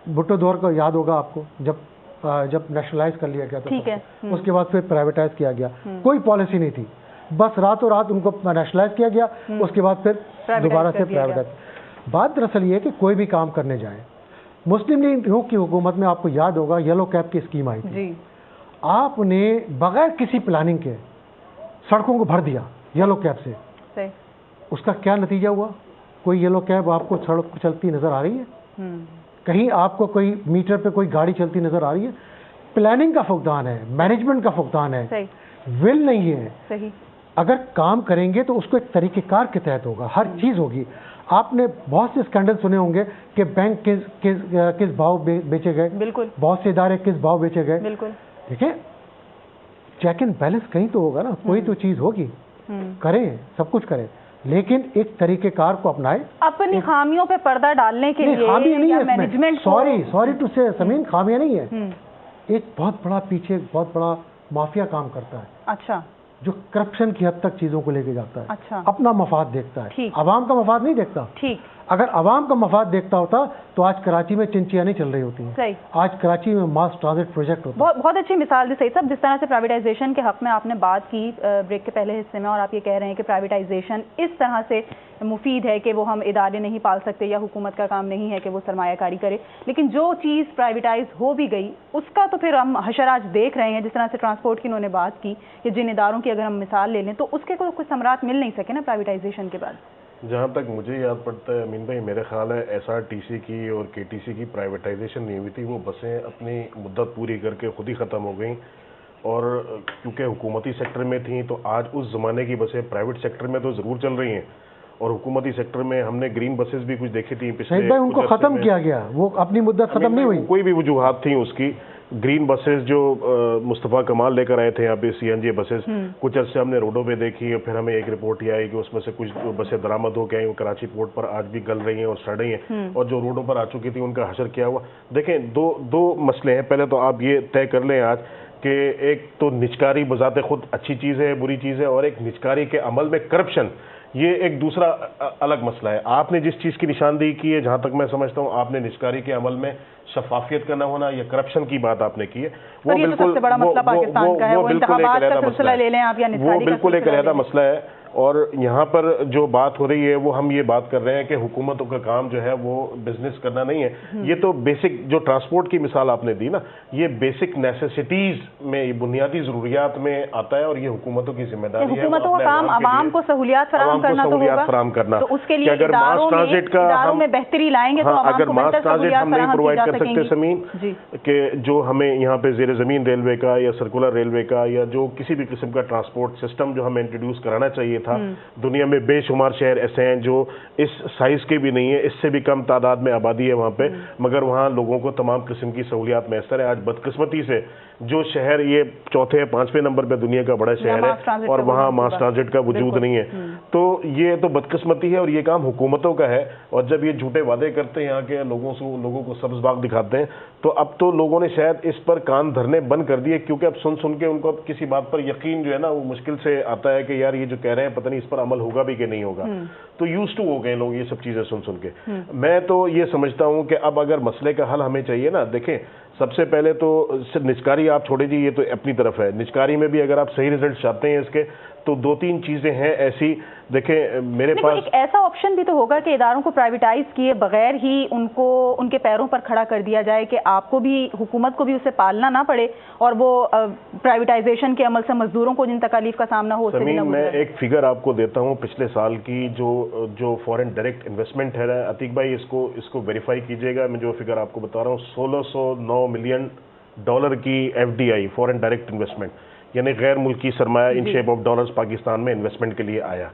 भुट्टो दौर को याद होगा आपको, जब नेशनलाइज कर लिया गया था, ठीक है, उसके बाद फिर प्राइवेटाइज किया गया, कोई पॉलिसी नहीं थी, बस रातों रात उनको नेशनलाइज किया गया, उसके बाद फिर दोबारा से प्राइवेटाइज। बात दरअसल ये है कि कोई भी काम करने जाए, मुस्लिम लीग की हुकूमत में आपको याद होगा येलो कैप की स्कीम आई थी, आपने बगैर किसी प्लानिंग के सड़कों को भर दिया येलो कैप से, सही। उसका क्या नतीजा हुआ? कोई येलो कैब आपको सड़क पर चलती नजर आ रही है? कहीं आपको कोई मीटर पे कोई गाड़ी चलती नजर आ रही है? प्लानिंग का फुकदान है, मैनेजमेंट का फुकदान है, विल नहीं है। सही। अगर काम करेंगे तो उसको एक तरीकेकार के तहत होगा, हर चीज होगी। आपने बहुत से स्कैंडल सुने होंगे कि बैंक किस भाव बेचे गए, बिल्कुल, बहुत से इदारे किस भाव बेचे गए, बिल्कुल। देखिए चेक एंड बैलेंस कहीं तो होगा ना, कोई तो चीज होगी, करें, सब कुछ करें, लेकिन एक तरीकेकार को अपनाए। अपनी खामियों पे पर्दा डालने के लिए खामी नहीं है मैनेजमेंट, सॉरी टू से समीन, खामियां नहीं है, एक बहुत बड़ा पीछे बहुत बड़ा माफिया काम करता है। अच्छा। जो करप्शन की हद तक चीजों को लेके जाता है। अच्छा। अपना मफाद देखता है, अवाम का मफाद नहीं देखता। ठीक। अगर अवाम का मफाद देखता होता तो आज कराची में चिंचियां नहीं चल रही होती हैं। सही। आज कराची में मास ट्रांजिट प्रोजेक्ट होता है। बहुत अच्छी मिसाल दी सही साहब, जिस तरह से प्राइवेटाइजेशन के हक में आपने बात की ब्रेक के पहले हिस्से में, और आप ये कह रहे हैं कि प्राइवेटाइजेशन इस तरह से मुफीद है कि वो हम इदारे नहीं पाल सकते, या हुकूमत का काम नहीं है कि वो सरमायाकारी करे, लेकिन जो चीज़ प्राइवेटाइज हो भी गई उसका तो फिर हम हशर आज देख रहे हैं। जिस तरह से ट्रांसपोर्ट की उन्होंने बात की कि जिन इदारों की अगर हम मिसाल ले लें तो उसके को कुछ समरात मिल नहीं सके ना प्राइवेटाइजेशन के बाद। जहाँ तक मुझे याद पड़ता है अमीन भाई, मेरे ख्याल है एसआरटीसी की और केटीसी की प्राइवेटाइजेशन नहीं हुई थी, वो बसें अपनी मुद्दत पूरी करके खुद ही ख़त्म हो गई, और क्योंकि हुकूमती सेक्टर में थी तो आज उस ज़माने की बसें प्राइवेट सेक्टर में तो ज़रूर चल रही हैं, और हुकूमती सेक्टर में हमने ग्रीन बसेस भी कुछ देखी थी पिछले, भाई उनको ख़त्म किया गया, वो अपनी मुद्दत ख़त्म नहीं हुई, कोई भी वजूहात थी उसकी। ग्रीन बसेस जो मुस्तफ़ा कमाल लेकर आए थे यहाँ पे सीएनजी बसेस, कुछ अर्से हमने रोडों पे देखी, और फिर हमें एक रिपोर्ट ही आई कि उसमें से कुछ बसें बरामद हो गई, वो कराची पोर्ट पर आज भी गल रही हैं और सड़ रही हैं, और जो रोडों पर आ चुकी थी उनका हशर किया हुआ। देखें, दो मसले हैं। पहले तो आप ये तय कर लें आज कि एक तो निजकारी बजाते खुद अच्छी चीज़ है, बुरी चीज़ है, और एक निजकारी के अमल में करप्शन, ये एक दूसरा अलग मसला है। आपने जिस चीज़ की निशानदेही की है, जहाँ तक मैं समझता हूँ, आपने निजकारी के अमल में शफाफियत का न होना या करप्शन की बात आपने की है, वो बिल्कुल सबसे बड़ा मसला पाकिस्तान का है, वो इंतखाबात का सिलसिला ले लें आप, या वो बिल्कुल एक अलग मसला है। और यहाँ पर जो बात हो रही है वो हम ये बात कर रहे हैं कि हुकूमतों का काम जो है वो बिजनेस करना नहीं है। ये तो बेसिक, जो ट्रांसपोर्ट की मिसाल आपने दी ना, ये बेसिक नेसेसिटीज में, बुनियादी जरूरियात में आता है, और ये हुकूमतों की जिम्मेदारी है। हुकूमतों का काम आवाम को सहूलियात फराहम करना तो होगा, तो उसके लिए अगर मास ट्रांजिट का हम बेहतरी लाएंगे तो अगर मास ट्रांजिट हम नहीं प्रोवाइड कर सकते समीन, कि जो हमें यहाँ पे जेर जमीन रेलवे का या सर्कुलर रेलवे का या जो किसी भी किस्म का ट्रांसपोर्ट सिस्टम जो हमें इंट्रोड्यूस कराना चाहिए था, दुनिया में बेशुमार शहर ऐसे हैं जो इस साइज के भी नहीं है, इससे भी कम तादाद में आबादी है वहाँ पे, मगर वहाँ लोगों को तमाम किस्म की सहूलियात मैसर है। आज बदकिस्मती से जो शहर ये चौथे या पांचवें नंबर पे दुनिया का बड़ा शहर है और वहाँ मास ट्रांजिट का वजूद नहीं है, तो ये तो बदकिस्मती है, और ये काम हुकूमतों का है। और जब ये झूठे वादे करते हैं यहाँ के लोगों को सब्ज बाग दिखाते हैं, तो अब तो लोगों ने शायद इस पर कान धरने बंद कर दिए, क्योंकि अब सुन के उनको अब किसी बात पर यकीन जो है ना वो मुश्किल से आता है कि यार ये जो कह रहे हैं पता नहीं इस पर अमल होगा भी कि नहीं होगा। तो यूज्ड टू हो गए लोग ये सब चीजें सुन के। मैं तो ये समझता हूँ कि अब अगर मसले का हल हमें चाहिए ना, देखें सबसे पहले तो सिर्फ निजकारी आप छोड़े जी, ये तो अपनी तरफ है। निजकारी में भी अगर आप सही रिजल्ट चाहते हैं इसके, तो दो तीन चीजें हैं ऐसी। देखें मेरे पास एक ऐसा ऑप्शन भी तो होगा कि इदारों को प्राइवेटाइज किए बगैर ही उनको उनके पैरों पर खड़ा कर दिया जाए, कि आपको भी, हुकूमत को भी उसे पालना ना पड़े, और वो प्राइवेटाइजेशन के अमल से मजदूरों को जिन तकालीफ का सामना हो उससे भी ना। मैं एक फिगर आपको देता हूँ पिछले साल की, जो फॉरेन डायरेक्ट इन्वेस्टमेंट है, अतीक भाई इसको वेरीफाई कीजिएगा। मैं जो फिगर आपको बता रहा हूँ, 1609 मिलियन डॉलर की FDI, फॉरेन डायरेक्ट इन्वेस्टमेंट, यानी गैर मुल्की सरमाया in shape of dollars Pakistan में इन्वेस्टमेंट के लिए आया,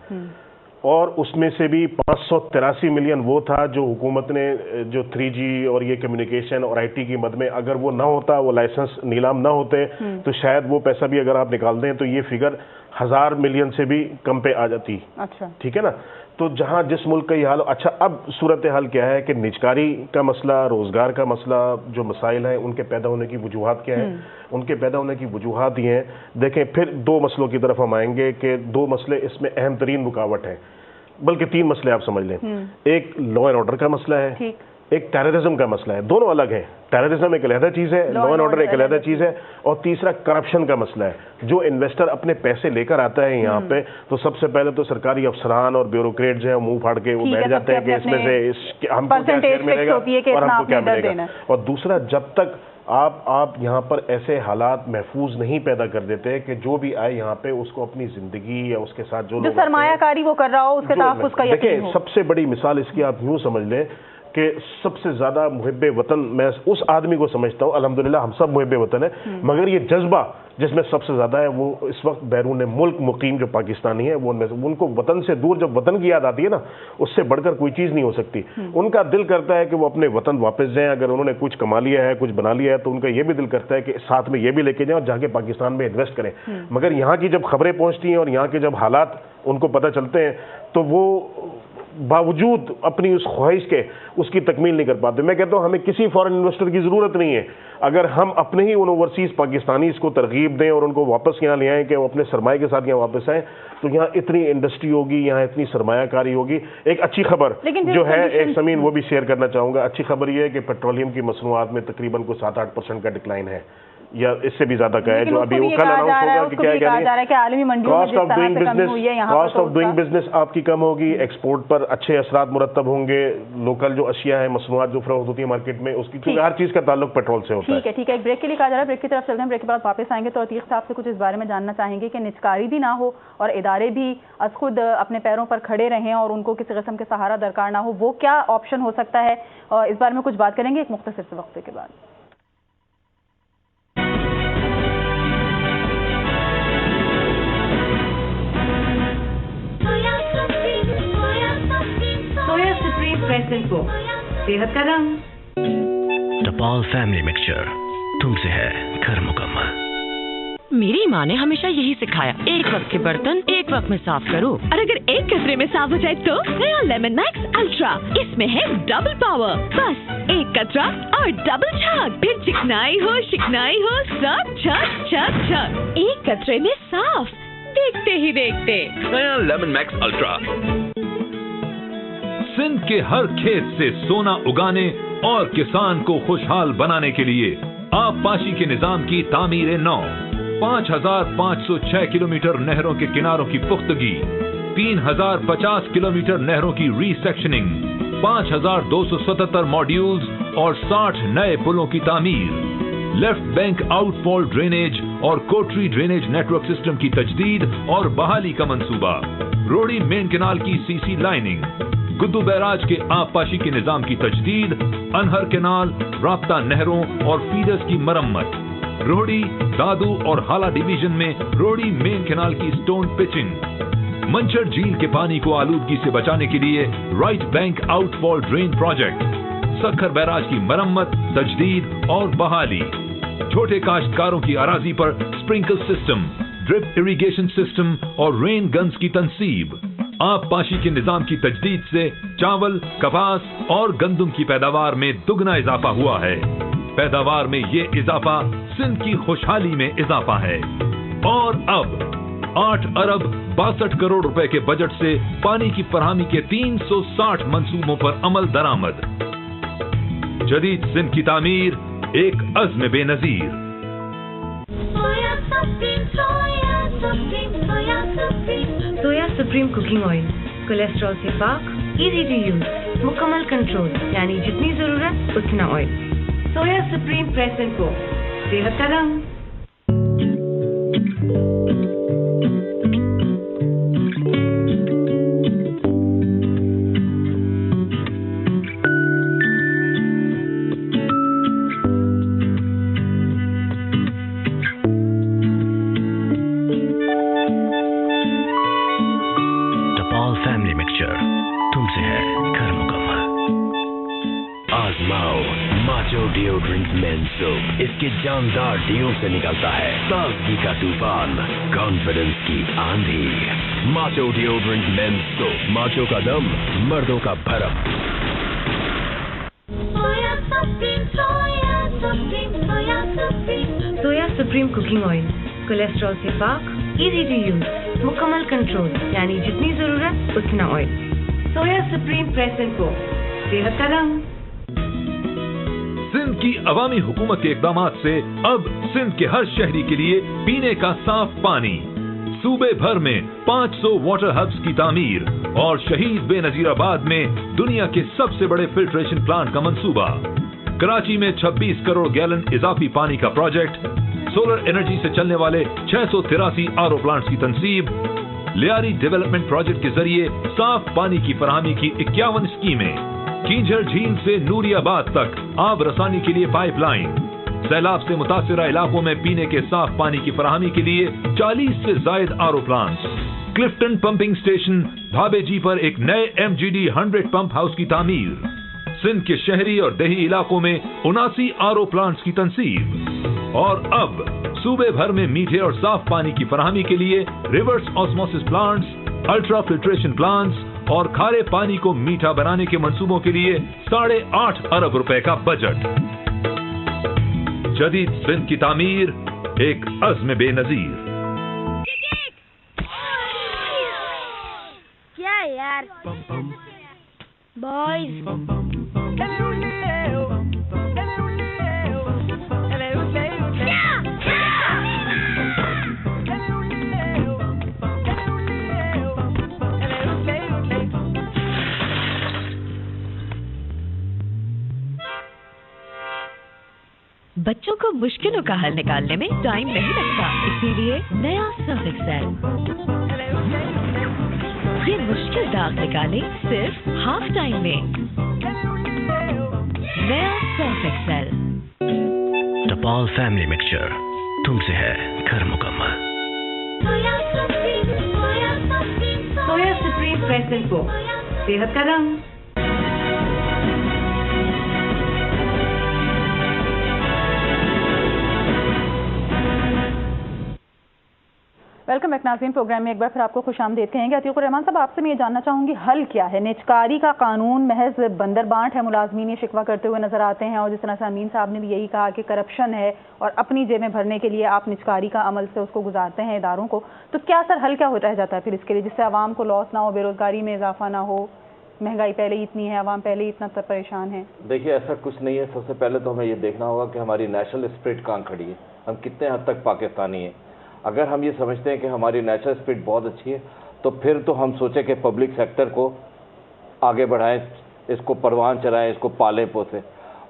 और उसमें से भी 583 मिलियन वो था जो हुकूमत ने, जो 3G और ये कम्युनिकेशन और IT की मद में, अगर वो ना होता, वो लाइसेंस नीलाम ना होते, तो शायद वो पैसा भी अगर आप निकाल दें तो ये फिगर 1000 मिलियन से भी कम पे आ जाती। अच्छा, ठीक है ना। तो जहां जिस मुल्क का ये हाल, अच्छा अब सूरत हाल क्या है कि निजकारी का मसला, रोजगार का मसला, जो मसाइल हैं उनके पैदा होने की वजूहात क्या है? उनके पैदा होने की वजूहात ये हैं, देखें फिर दो मसलों की तरफ हम आएंगे कि दो मसले इसमें अहम तरीन रुकावट हैं, बल्कि तीन मसले आप समझ लें। एक लॉ एंड ऑर्डर का मसला है, एक टेररिज्म का मसला है, दोनों अलग है। टेररिज्म एक अलग चीज़ है, लॉ एंड ऑर्डर एक अलग चीज़ है, और तीसरा करप्शन का मसला है। जो इन्वेस्टर अपने पैसे लेकर आता है यहाँ पे, तो सबसे पहले तो सरकारी अफसरान और ब्यूरोक्रेट जो है मुंह फाड़ के वो बैठ जाते हैं कि इसमें से हमको क्या शेयर मिलेगा और हमको क्या मिलेगा। और दूसरा, जब तक आप यहाँ पर ऐसे हालात महफूज नहीं पैदा कर देते कि जो भी आए यहाँ पे उसको अपनी जिंदगी या उसके साथ जो सरमायाकारी वो कर रहा हो उसके तहफ़्फ़ुज़ का यकीन हो। देखिए, सबसे बड़ी मिसाल इसकी आप यूँ समझ लें कि सबसे ज्यादा मुहिब्बे वतन मैं उस आदमी को समझता हूँ, अल्हम्दुलिल्लाह हम सब मुहिब्बे वतन है, मगर ये जज्बा जिसमें सबसे ज्यादा है वो इस वक्त बैरून मुल्क मुकीम जो पाकिस्तानी है, वो उनको वतन से दूर, जब वतन की याद आती है ना, उससे बढ़कर कोई चीज नहीं हो सकती। उनका दिल करता है कि वो अपने वतन वापस जाएं, अगर उन्होंने कुछ कमा लिया है, कुछ बना लिया है, तो उनका ये भी दिल करता है कि साथ में ये भी लेके जाएं और जाके पाकिस्तान में इन्वेस्ट करें। मगर यहाँ की जब खबरें पहुंचती हैं और यहाँ के जब हालात उनको पता चलते हैं, तो वो बावजूद अपनी उस ख्वाहिश के उसकी तकमील नहीं कर पाते। मैं कहता हूँ हमें किसी फॉरेन इन्वेस्टर की ज़रूरत नहीं है। अगर हम अपने ही उन ओवरसीज़ पाकिस्तानीज़ को तरगीब दें और उनको वापस यहाँ ले आएँ कि वो अपने सरमाए के साथ यहाँ वापस आएँ, तो यहाँ इतनी इंडस्ट्री होगी, यहाँ इतनी सरमायाकारी होगी। एक अच्छी खबर जो है, एक समीन वो भी शेयर करना चाहूँगा। अच्छी खबर ये है कि पेट्रोलियम की मसनूआत में तकरीबन को 7-8% का डिक्लाइन है, या इससे भी ज्यादा का है, जो अभी वो कल अनाउंस होगा कि क्या कॉस्ट ऑफ डूइंग बिजनेस आपकी कम होगी, एक्सपोर्ट पर अच्छे असरात मुरतब होंगे, लोकल जो अशिया है, मसनूआत जो फरोख्त होती है मार्केट में, उसकी, क्योंकि हर चीज का ताल्लुक पेट्रोल से होता है। ठीक है, एक ब्रेक के लिए कहा जा रहा है, ब्रेक की तरफ चलते हैं। ब्रेक के बाद वापस आएंगे तो अतीक साहब से कुछ इस बारे में जानना चाहेंगे कि निजकारी भी ना हो और इदारे भी अज खुद अपने पैरों पर खड़े रहें और उनको किसी किस्म के सहारा दरकार ना हो, वो क्या ऑप्शन हो सकता है, और इस बारे में कुछ बात करेंगे एक मुख्तसर से वक्त के बाद। सोया सुप्रीम प्रेसेंट को सेहत का रंग। टपाल फैमिली मिक्सचर, तुमसे है घर मुकम्मल। मेरी माँ ने हमेशा यही सिखाया, एक वक्त के बर्तन एक वक्त में साफ करो, और अगर एक कचरे में साफ हो जाए तो नया लेमन मैक्स अल्ट्रा, इसमें है डबल पावर। बस एक कचरा और डबल झाग, फिर चिकनाई हो शिकनाई हो सब छक छक छक, एक कचरे में साफ, देखते ही देखते। नया लेमन मैक्स अल्ट्रा। सिंध के हर खेत से सोना उगाने और किसान को खुशहाल बनाने के लिए आबपाशी के निजाम की तामीर नौ, 5,506 किलोमीटर नहरों के किनारों की पुख्तगी, 3,050 किलोमीटर नहरों की रीसेक्शनिंग, 5,277 मॉड्यूल्स और 60 नए पुलों की तामीर, लेफ्ट बैंक आउटफॉल ड्रेनेज और कोटरी ड्रेनेज नेटवर्क सिस्टम की तजदीद और बहाली का मंसूबा, रोड़ी मेन कैनाल की सीसी लाइनिंग, गुद्दू बैराज के आबपाशी के निजाम की तजदीद, अनहर कैनाल, राब्ता नहरों और फीडर्स की मरम्मत, रोहड़ी, दादू और हाला डिवीजन में रोड़ी मेन कैनाल की स्टोन पिचिंग, मंचर झील के पानी को आलूदगी से बचाने के लिए right bank outfall drain project, Sukkur barrage की मरम्मत, तजदीद और बहाली, छोटे काश्तकारों की अराजी पर sprinkle system, drip irrigation system और रेन गन्स की तंसीब। आबपाशी के निजाम की तजदीद से चावल, कपास और गंदम की पैदावार में दुगना इजाफा हुआ है। पैदावार में ये इजाफा सिंध की खुशहाली में इजाफा है। और अब 8 अरब 62 करोड़ रुपए के बजट से पानी की फरहमी के 360 मंसूबों पर अमल दरामद। जदीद सिंध की तामीर एक अज़्म बेनजीर। सोया सुप्रीम कुकिंग ऑयल, कोलेस्ट्रॉल से पाक, इजी टू यूज, मुकम्मल कंट्रोल, यानी जितनी जरूरत उतना oil. Soya Supreme press and को, सेहत का रंग। इसके जानदार डीओ से निकलता है ताजगी का तूफान, कॉन्फिडेंस की आंधी। Macho deodorant men's soap, Macho का दम, मर्दों का भरम। Soya Supreme cooking oil, cholesterol से पाक, इजी टू यूज, मुकम्मल कंट्रोल, यानी जितनी जरूरत उतना oil. Soya Supreme press and को, सेहत का रंग। सिंध की अवामी हुकूमत के इक़दामात से अब सिंध के हर शहरी के लिए पीने का साफ पानी। सूबे भर में 500 वाटर हब्स की तामीर और शहीद बेनजीराबाद में दुनिया के सबसे बड़े फिल्ट्रेशन प्लांट का मंसूबा। कराची में 26 करोड़ गैलन इजाफी पानी का प्रोजेक्ट। सोलर एनर्जी से चलने वाले 683 आरओ प्लांट्स की तंसीब। लियारी डेवलपमेंट प्रोजेक्ट के जरिए साफ पानी की फराहमी की 51 स्कीमें। कींझर झील से नूरियाबाद तक आब रसानी के लिए पाइपलाइन। सैलाब से मुतासिरा इलाकों में पीने के साफ पानी की फराहमी के लिए 40 से जायद RO plants. Clifton pumping station भाबेजी पर एक नए MGD 100 पंप हाउस की तामीर। सिंध के शहरी और देही इलाकों में 79 आरओ प्लांट्स की तंसीब। और अब सूबे भर में मीठे और साफ पानी की फराहमी के लिए reverse osmosis plants, ultra filtration plants और खारे पानी को मीठा बनाने के मंसूबों के लिए 8.5 अरब रुपए का बजट। जदीद सिंध की तामीर एक अज़्म बेनजीर। क्या यार बॉयज बच्चों को मुश्किलों का हल निकालने में टाइम नहीं लगता, इसीलिए नया सर्फ एक्सेल। ये मुश्किल दाग निकाले सिर्फ हाफ टाइम में। नया सर्फ एक्सेल। टपाल फैमिली मिक्सचर, तुमसे है घर मुकम्मल। सोया सुप्रीम फ्रेश एंड को सेहत का रंग। वेलकम बैक नाज़रीन, प्रोग्राम में एक बार फिर आपको खुशामदीद कहेंगे। अतीकुर रहमान साहब, आपसे मैं ये जानना चाहूँगी हल क्या है? निजकारी का कानून महज बंदरबांट है, मुलाजमीन ये शिकवा करते हुए नजर आते हैं, और जिस तरह से अमीन साहब ने भी यही कहा कि करप्शन है और अपनी जेबें भरने के लिए आप निजकारी का अमल से उसको गुजारते हैं इदारों को। तो क्या सर हल क्या रह जाता है फिर इसके लिए, जिससे आवाम को लॉस ना हो, बेरोजगारी में इजाफा ना हो? महंगाई पहले ही इतनी है, आवाम पहले ही इतना परेशान है। देखिए, ऐसा कुछ नहीं है। सबसे पहले तो हमें ये देखना होगा कि हमारी नेशनल स्पिरिट कहाँ खड़ी है, हम कितने हद तक पाकिस्तानी हैं। अगर हम ये समझते हैं कि हमारी नेशनल स्पिरिट बहुत अच्छी है, तो फिर तो हम सोचें कि पब्लिक सेक्टर को आगे बढ़ाएं, इसको परवान चलाएं, इसको पालें पोसें।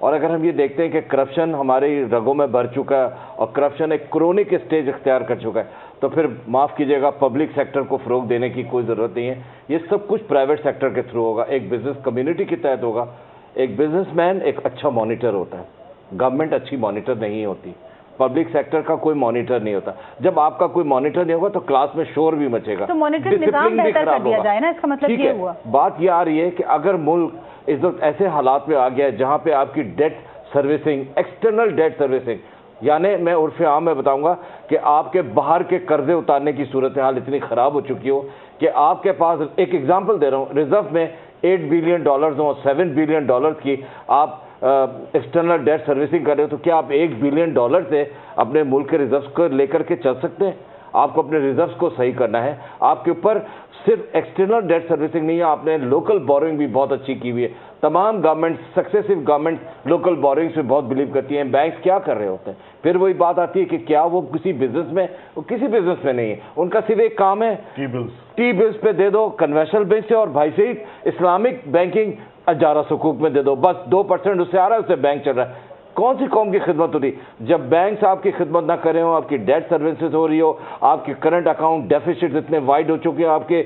और अगर हम ये देखते हैं कि करप्शन हमारे रगों में भर चुका है और करप्शन एक क्रोनिक स्टेज इख्तियार कर चुका है, तो फिर माफ़ कीजिएगा, पब्लिक सेक्टर को फ़रोग देने की कोई ज़रूरत नहीं है। ये सब कुछ प्राइवेट सेक्टर के थ्रू होगा, एक बिज़नेस कम्युनिटी के तहत होगा। एक बिजनेसमैन एक अच्छा मॉनिटर होता है, गवर्नमेंट अच्छी मॉनिटर नहीं होती, पब्लिक सेक्टर का कोई मॉनिटर नहीं होता। जब आपका कोई मॉनिटर नहीं होगा तो क्लास में शोर भी मचेगा, तो मॉनिटर निजाम बेहतर कर दिया जाए ना, इसका मतलब ये हुआ। बात ये आ रही है कि अगर मुल्क इस वक्त ऐसे हालात में आ गया है जहां पे आपकी debt servicing, external debt servicing, यानी मैं उर्फ़ आम में बताऊंगा कि आपके बाहर के कर्जे उतारने की सूरत हाल इतनी ख़राब हो चुकी हो कि आपके पास, एक एग्जांपल दे रहा हूँ, रिजर्व में $8 बिलियन और $7 बिलियन की आप एक्सटर्नल डेट सर्विसिंग कर रहे हो, तो क्या आप $1 बिलियन से अपने मुल्क के रिजर्व्स को लेकर के चल सकते हैं? आपको अपने रिजर्व्स को सही करना है। आपके ऊपर सिर्फ एक्सटर्नल डेट सर्विसिंग नहीं है, आपने लोकल बोरिंग भी बहुत अच्छी की हुई है। तमाम government, successive government local borings पे बहुत बिलीव करती हैं। बैंक्स क्या कर रहे होते हैं? फिर वही बात आती है कि क्या वो किसी बिजनेस में, वो किसी बिजनेस में नहीं है, उनका सिर्फ एक काम है, टी बिल्स पे दे दो कन्वेंशनल बैंक से, और भाई सही इस्लामिक बैंकिंग अजारा सुकूक में दे दो, बस 2% उससे आ रहा है, उससे बैंक चल रहा है। कौन सी कौम की खिदमत होती? जब बैंक आपकी खिदमत ना करे हो, आपकी डेट सर्विसेज हो रही हो, आपके करंट अकाउंट डेफिसिट इतने वाइड हो चुके हैं, आपके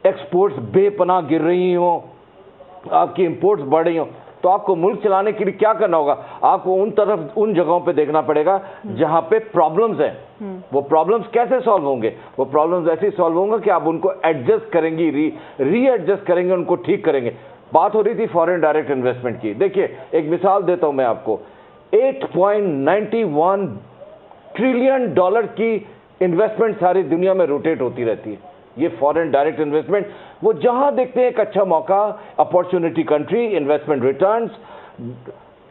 एक्सपोर्ट्स बेपनाह गिर रही हो, आपकी इंपोर्ट्स बढ़ रही हो, तो आपको मुल्क चलाने के लिए क्या करना होगा? आपको उन जगहों पे देखना पड़ेगा जहां पे प्रॉब्लम्स हैं। वो प्रॉब्लम्स कैसे सॉल्व होंगे? वो प्रॉब्लम्स ऐसे सॉल्व होंगे कि आप उनको एडजस्ट करेंगी, री एडजस्ट करेंगे, उनको ठीक करेंगे। बात हो रही थी फॉरेन डायरेक्ट इन्वेस्टमेंट की। देखिए, एक मिसाल देता हूं मैं आपको, $8.91 ट्रिलियन की इन्वेस्टमेंट सारी दुनिया में रोटेट होती रहती है। ये फॉरेन डायरेक्ट इन्वेस्टमेंट, वो जहां देखते हैं एक अच्छा मौका, opportunity country, investment returns,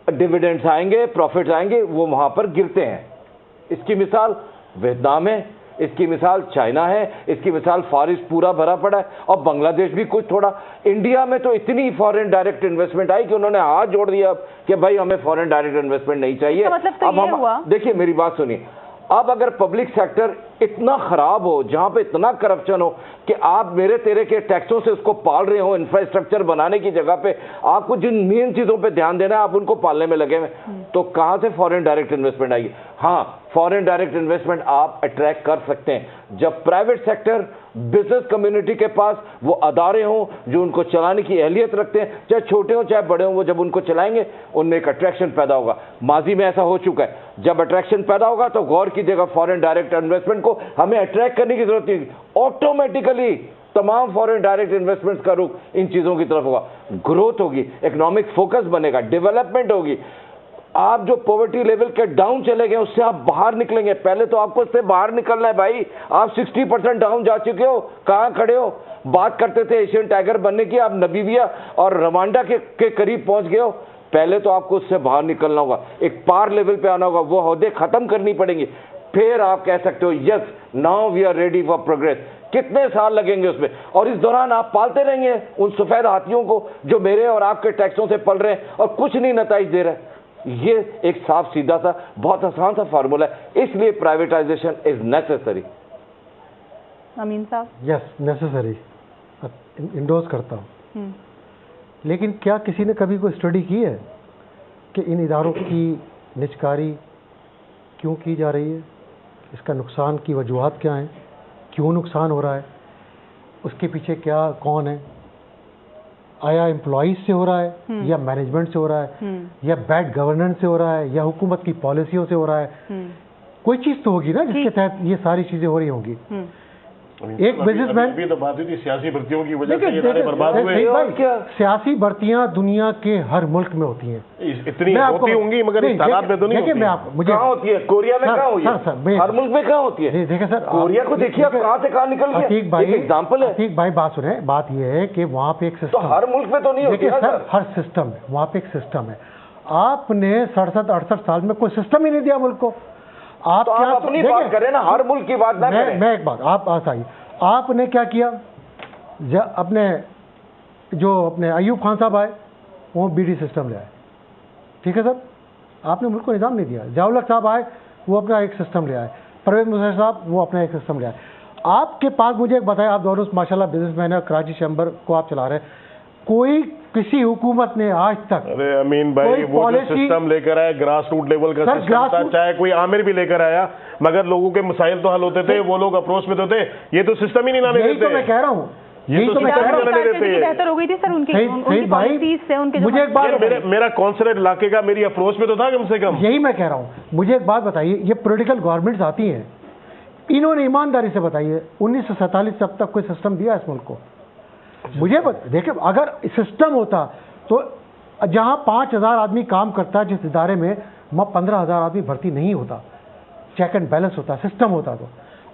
dividends आएंगे, प्रॉफिट्स आएंगे, वो वहां पर गिरते हैं। इसकी मिसाल वियतनाम है। इसकी मिसाल चाइना है, इसकी मिसाल फार ईस्ट पूरा भरा पड़ा है, और बांग्लादेश भी कुछ थोड़ा। इंडिया में तो इतनी फॉरेन डायरेक्ट इन्वेस्टमेंट आई कि उन्होंने हाथ जोड़ दिया कि भाई हमें फॉरेन डायरेक्ट इन्वेस्टमेंट नहीं चाहिए। मतलब तो अब हम देखिए, मेरी बात सुनिए, अब अगर पब्लिक सेक्टर इतना खराब हो, जहां पे इतना करप्शन हो कि आप मेरे तेरे के टैक्सों से उसको पाल रहे हो, इंफ्रास्ट्रक्चर बनाने की जगह पे आपको जिन मेन चीजों पे ध्यान देना है आप उनको पालने में लगे हुए, तो कहां से फॉरेन डायरेक्ट इन्वेस्टमेंट आएगी? हाँ, फॉरेन डायरेक्ट इन्वेस्टमेंट आप अट्रैक्ट कर सकते हैं जब प्राइवेट सेक्टर, बिजनेस कम्युनिटी के पास वो अदारे हों जो उनको चलाने की अहलियत रखते हैं, चाहे छोटे हों चाहे बड़े हों, वो जब उनको चलाएंगे उनमें एक अट्रैक्शन पैदा होगा। माजी में ऐसा हो चुका है, जब अट्रैक्शन पैदा होगा तो गौर कीजिएगा फॉरेन डायरेक्ट इन्वेस्टमेंट को हमें अट्रैक्ट करने की जरूरत नहीं, ऑटोमेटिकली तमाम फॉरेन डायरेक्ट इन्वेस्टमेंट्स का रुख इन चीजों की तरफ होगा, ग्रोथ होगी, इकोनॉमिक फोकस बनेगा, डेवलपमेंट होगी। आप जो पॉवर्टी लेवल के डाउन चले गए उससे आप बाहर निकलेंगे। पहले तो आपको उससे बाहर निकलना है भाई। आप 60% डाउन जा चुके हो, कहां खड़े हो? बात करते थे एशियन टाइगर बनने की, आप नबीबिया और रवांडा के करीब पहुंच गए हो। पहले तो आपको उससे बाहर निकलना होगा, एक पार लेवल पे आना होगा, वो ओहदे खत्म करनी पड़ेंगी, फिर आप कह सकते हो yes now we are ready for progress. कितने साल लगेंगे उसमें, और इस दौरान आप पालते रहेंगे उन सफेद हाथियों को जो मेरे और आपके टैक्सों से पल रहे हैं और कुछ नहीं नताइज दे रहे। ये एक साफ सीधा सा बहुत आसान सा फार्मूला है, इसलिए प्राइवेटाइजेशन इज नेसेसरी। अमीन साहब? यस, नेसेसरी, इंडोर्स करता हूँ। लेकिन क्या किसी ने कभी कोई स्टडी की है कि इन इदारों की निजकारी क्यों की जा रही है, इसका नुकसान की वजूहात क्या हैं, क्यों नुकसान हो रहा है, उसके पीछे क्या कौन है? आया एम्प्लॉइज से हो रहा है या मैनेजमेंट से हो रहा है या बैड गवर्नेंस से हो रहा है या हुकूमत की पॉलिसियों से हो रहा है? कोई चीज़ तो होगी ना जिसके तहत ये सारी चीज़ें हो रही होंगी। एक बिजनेसमैन भी तो बात हुई थी सियासी भर्तियों की वजह से ये सारे बर्बाद हुए। सियासी भर्तियां दुनिया के हर मुल्क में होती हैं, इतनी होती होंगी मगर इस तादाद में तो नहीं होती। मैं आपको मुझे कहां होती है? कोरिया में कहां हुई है? हर मुल्क में कहां होती है? देखिए सर, कोरिया को देखिए आप कहां से कहां निकल गया। अतीक भाई, एक एग्जांपल है। अतीक भाई बात सुने, बात ये है कि वहाँ पे एक सिस्टम, तो हर मुल्क में तो नहीं होती है सर, हर सिस्टम है, वहाँ पे एक सिस्टम है। आपने 67-68 साल में कोई सिस्टम ही नहीं दिया मुल्क को। आप तो क्या अपनी बात करें ना, हर मुल्क की बात ना करें। मैं एक बात, आप आइए, आपने क्या किया? अपने जो अपने अयूब खान साहब आए वो बीडी सिस्टम ले आए, ठीक है सर, आपने मुल्क को निज़ाम नहीं दिया। जवाहर साहब आए वो अपना एक सिस्टम ले आए, परवेज मुशर्रफ साहब वो अपना एक सिस्टम ले आए। आपके पास मुझे एक बताया, आप दोनों माशाल्लाह बिजनेसमैन है, कराची चैम्बर को आप चला रहे हैं, कोई किसी हुकूमत ने आज तक, अरे अमीन भाई, वो जो सिस्टम लेकर आया ग्रास रूट लेवल का सिस्टम था, चाहे कोई आमिर भी लेकर आया, मगर लोगों के मसाइल तो हल होते थे, वो लोग अप्रोच में तो थे। ये तो सिस्टम ही नहीं लाने देते। यही तो मैं कह रहा हूँ, यही तो मैं कह रहा हूँ। बेहतर हो गई थी सर उनकी पॉलिसीज से, उनके मुझे एक बात, मेरा कॉन्सुलेट इलाके का मेरी अप्रोच में तो था कम से कम। यही मैं कह रहा हूँ, मुझे एक बात बताइए, ये पॉलिटिकल गवर्नमेंट्स आती हैं, इन्होंने ईमानदारी से बताइए 1947 अब तक कोई सिस्टम दिया इस मुल्क को? मुझे देखिए, अगर सिस्टम होता तो जहां 5000 आदमी काम करता है जिस इदारे में 15,000 आदमी भर्ती नहीं होता, चेक एंड बैलेंस होता, सिस्टम होता, तो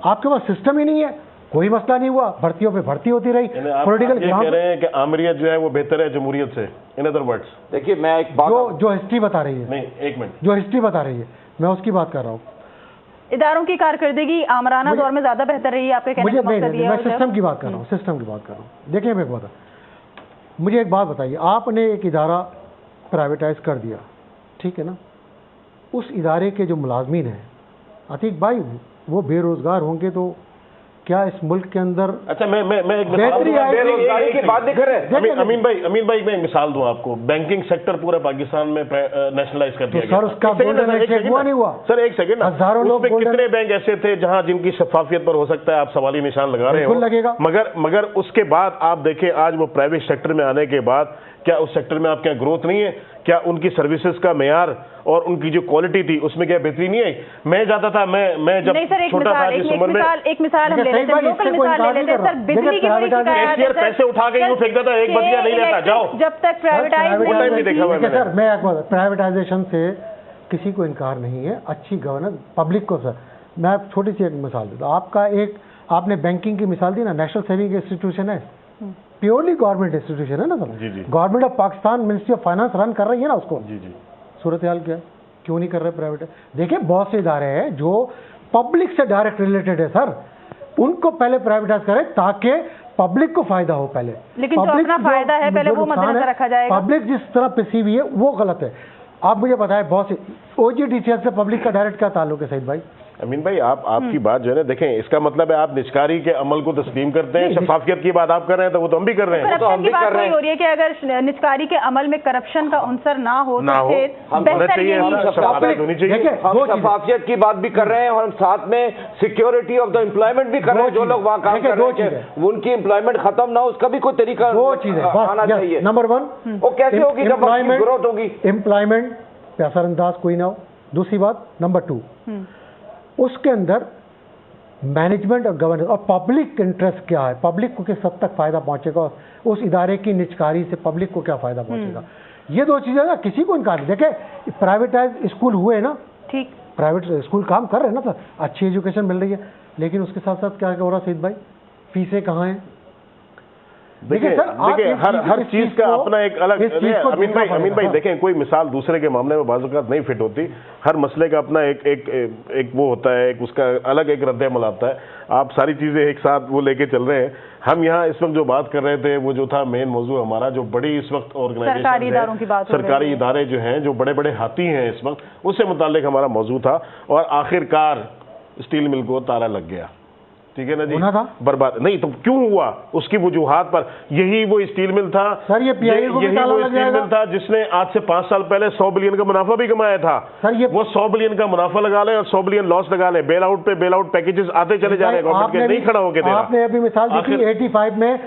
आपके पास सिस्टम ही नहीं है, कोई मसला नहीं हुआ, भर्तियों पे भर्ती होती रही। पॉलिटिकल कह रहे हैं कि आमरीत जो है वो बेहतर है जमहूरियत से। इन अदर वर्ड्स देखिए, मैं एक बात जो हिस्ट्री बता रही है, नहीं एक मिनट, जो हिस्ट्री बता रही है मैं उसकी बात कर रहा हूँ। इदारों की कारकर्दगी आमराना दौर में ज्यादा बेहतर रही है, आपके कहने का मकसद ये है? मैं सिस्टम की बात कर रहा हूँ, सिस्टम की बात कर रहा हूँ। देखिए मैं बता, मुझे एक बात बताइए, आपने एक इदारा प्राइवेटाइज कर दिया, ठीक है ना, उस इदारे के जो मुलाजमीन हैं, अतीक भाई, वो बेरोजगार होंगे तो क्या इस मुल्क के अंदर अच्छा मैं एक बेरोजगारी की बात नहीं कर रहे। अमीन भाई मैं एक मिसाल दूं आपको, बैंकिंग सेक्टर पूरा पाकिस्तान में नेशनलाइज कर दिया गया। सर उसका नहीं हुआ सर, एक सेकंड, हजारों लोग, कितने बैंक ऐसे थे जहां जिनकी शफाफियत पर हो सकता है आप सवाली निशान लगा रहे हो, लगेगा। मगर उसके बाद आप देखें आज वो प्राइवेट सेक्टर में आने के बाद क्या उस सेक्टर में आपके यहाँ ग्रोथ नहीं है? क्या उनकी सर्विसेज का मेयार और उनकी जो क्वालिटी थी उसमें क्या बेहतरी नहीं आई? मैं जाता था, मैं जब छोटा था जिस उम्र में, एक मिसाल हम ले लेते हैं, लोकल मिसाल ले लेते हैं सर, बिजली की बड़ी शिकायत है, पैसे उठा के यूं फेंक देता, एक बजिया नहीं लेता, जाओ। जब तक प्राइवेटाइज नहीं देखा हुआ सर, मैं प्राइवेटाइजेशन से किसी को इनकार नहीं है, अच्छी गवर्नेंस पब्लिक को। सर मैं छोटी सी एक मिसाल देता हूँ, आपने बैंकिंग की मिसाल दी ना, नेशनल सेविंग इंस्टीट्यूशन है, प्योरली गवर्नमेंट इंस्टीट्यूशन है ना sir, government of Pakistan ministry of finance run कर रही है ना उसको। सूरत हाल क्या है, क्यों नहीं कर रहे प्राइवेट? देखिए बहुत से इदारे हैं जो पब्लिक से डायरेक्ट रिलेटेड है सर, उनको पहले प्राइवेटाइज करें ताकि पब्लिक को फायदा हो पहले। लेकिन जो अपना फायदा है पहले वो मद्देनजर रखा जाएगा। पब्लिक जिस तरह परसीव हुई है वो गलत है। आप मुझे बताएं बहुत सी OGDCL से पब्लिक का डायरेक्ट क्या ताल्लुक है सईद भाई? अमीन भाई आपकी बात जो है ना, देखें इसका मतलब है आप निजकारी के अमल को तस्लीम करते हैं। शफाफियत की बात आप कर रहे हैं तो वो तो हम भी कर रहे हैं। तो हम भी कर रहे हैं। हो रही है कि अगर निजकारी के अमल में करप्शन का अंसर ना हो तो फिर बेहतर ये होनी चाहिए। हम शफाफियत की बात भी कर रहे हैं और हम साथ में सिक्योरिटी ऑफ द एम्प्लॉयमेंट भी कर रहे हैं। जो लोग वहाँ काम कर रहे हैं उनकी एम्प्लॉयमेंट खत्म ना हो, उसका भी कोई तरीका आना चाहिए। नंबर 1 वो कैसे होगी जब ग्रोथ होगी? एम्प्लॉयमेंट पे असरअंदाज कोई ना हो। दूसरी बात नंबर 2, उसके अंदर मैनेजमेंट और गवर्नेंस और पब्लिक इंटरेस्ट क्या है, पब्लिक को किस हद तक फायदा पहुंचेगा, उस इदारे की निजकारी से पब्लिक को क्या फायदा पहुंचेगा। ये 2 चीजें ना किसी को इनकार नहीं। देखे प्राइवेटाइज स्कूल हुए ना, ठीक, प्राइवेट स्कूल काम कर रहे हैं ना सर, अच्छी एजुकेशन मिल रही है, लेकिन उसके साथ साथ क्या हो रहा है सईद भाई, फीसें कहाँ हैं? देखिए हर चीज का अपना एक अलग। अमीन भाई देखें, कोई मिसाल दूसरे के मामले में बाज़-औक़ात नहीं फिट होती। हर मसले का अपना एक वो होता है, एक उसका अलग एक रद्द-ए-अमल आता है। आप सारी चीजें एक साथ वो लेके चल रहे हैं। हम यहाँ इस वक्त जो बात कर रहे थे वो जो था मेन मौजू हमारा, जो बड़ी इस वक्त ऑर्गेनाइजेशन सरकारी इदारे जो हैं, जो बड़े बड़े हाथी हैं इस वक्त, उससे मुताल्लिक हमारा मौजू था। और आखिरकार स्टील मिल को ताला लग गया, ठीक है ना जी, बर्बाद नहीं तो क्यों हुआ, उसकी वजूहात पर। यही वो स्टील मिल था सर, यही वो स्टील मिल था जिसने आज से 5 साल पहले 100 बिलियन का मुनाफा भी कमाया था सर। ये वो 100 बिलियन का मुनाफा लगा ले और 100 बिलियन लॉस लगा ले। बेल आउट पे बेल आउट पैकेजेस आते चले जा रहे हैं, गवर्नमेंट के नहीं खड़ा होके दे रहा। आपने अभी मिसाल दी थी 85 में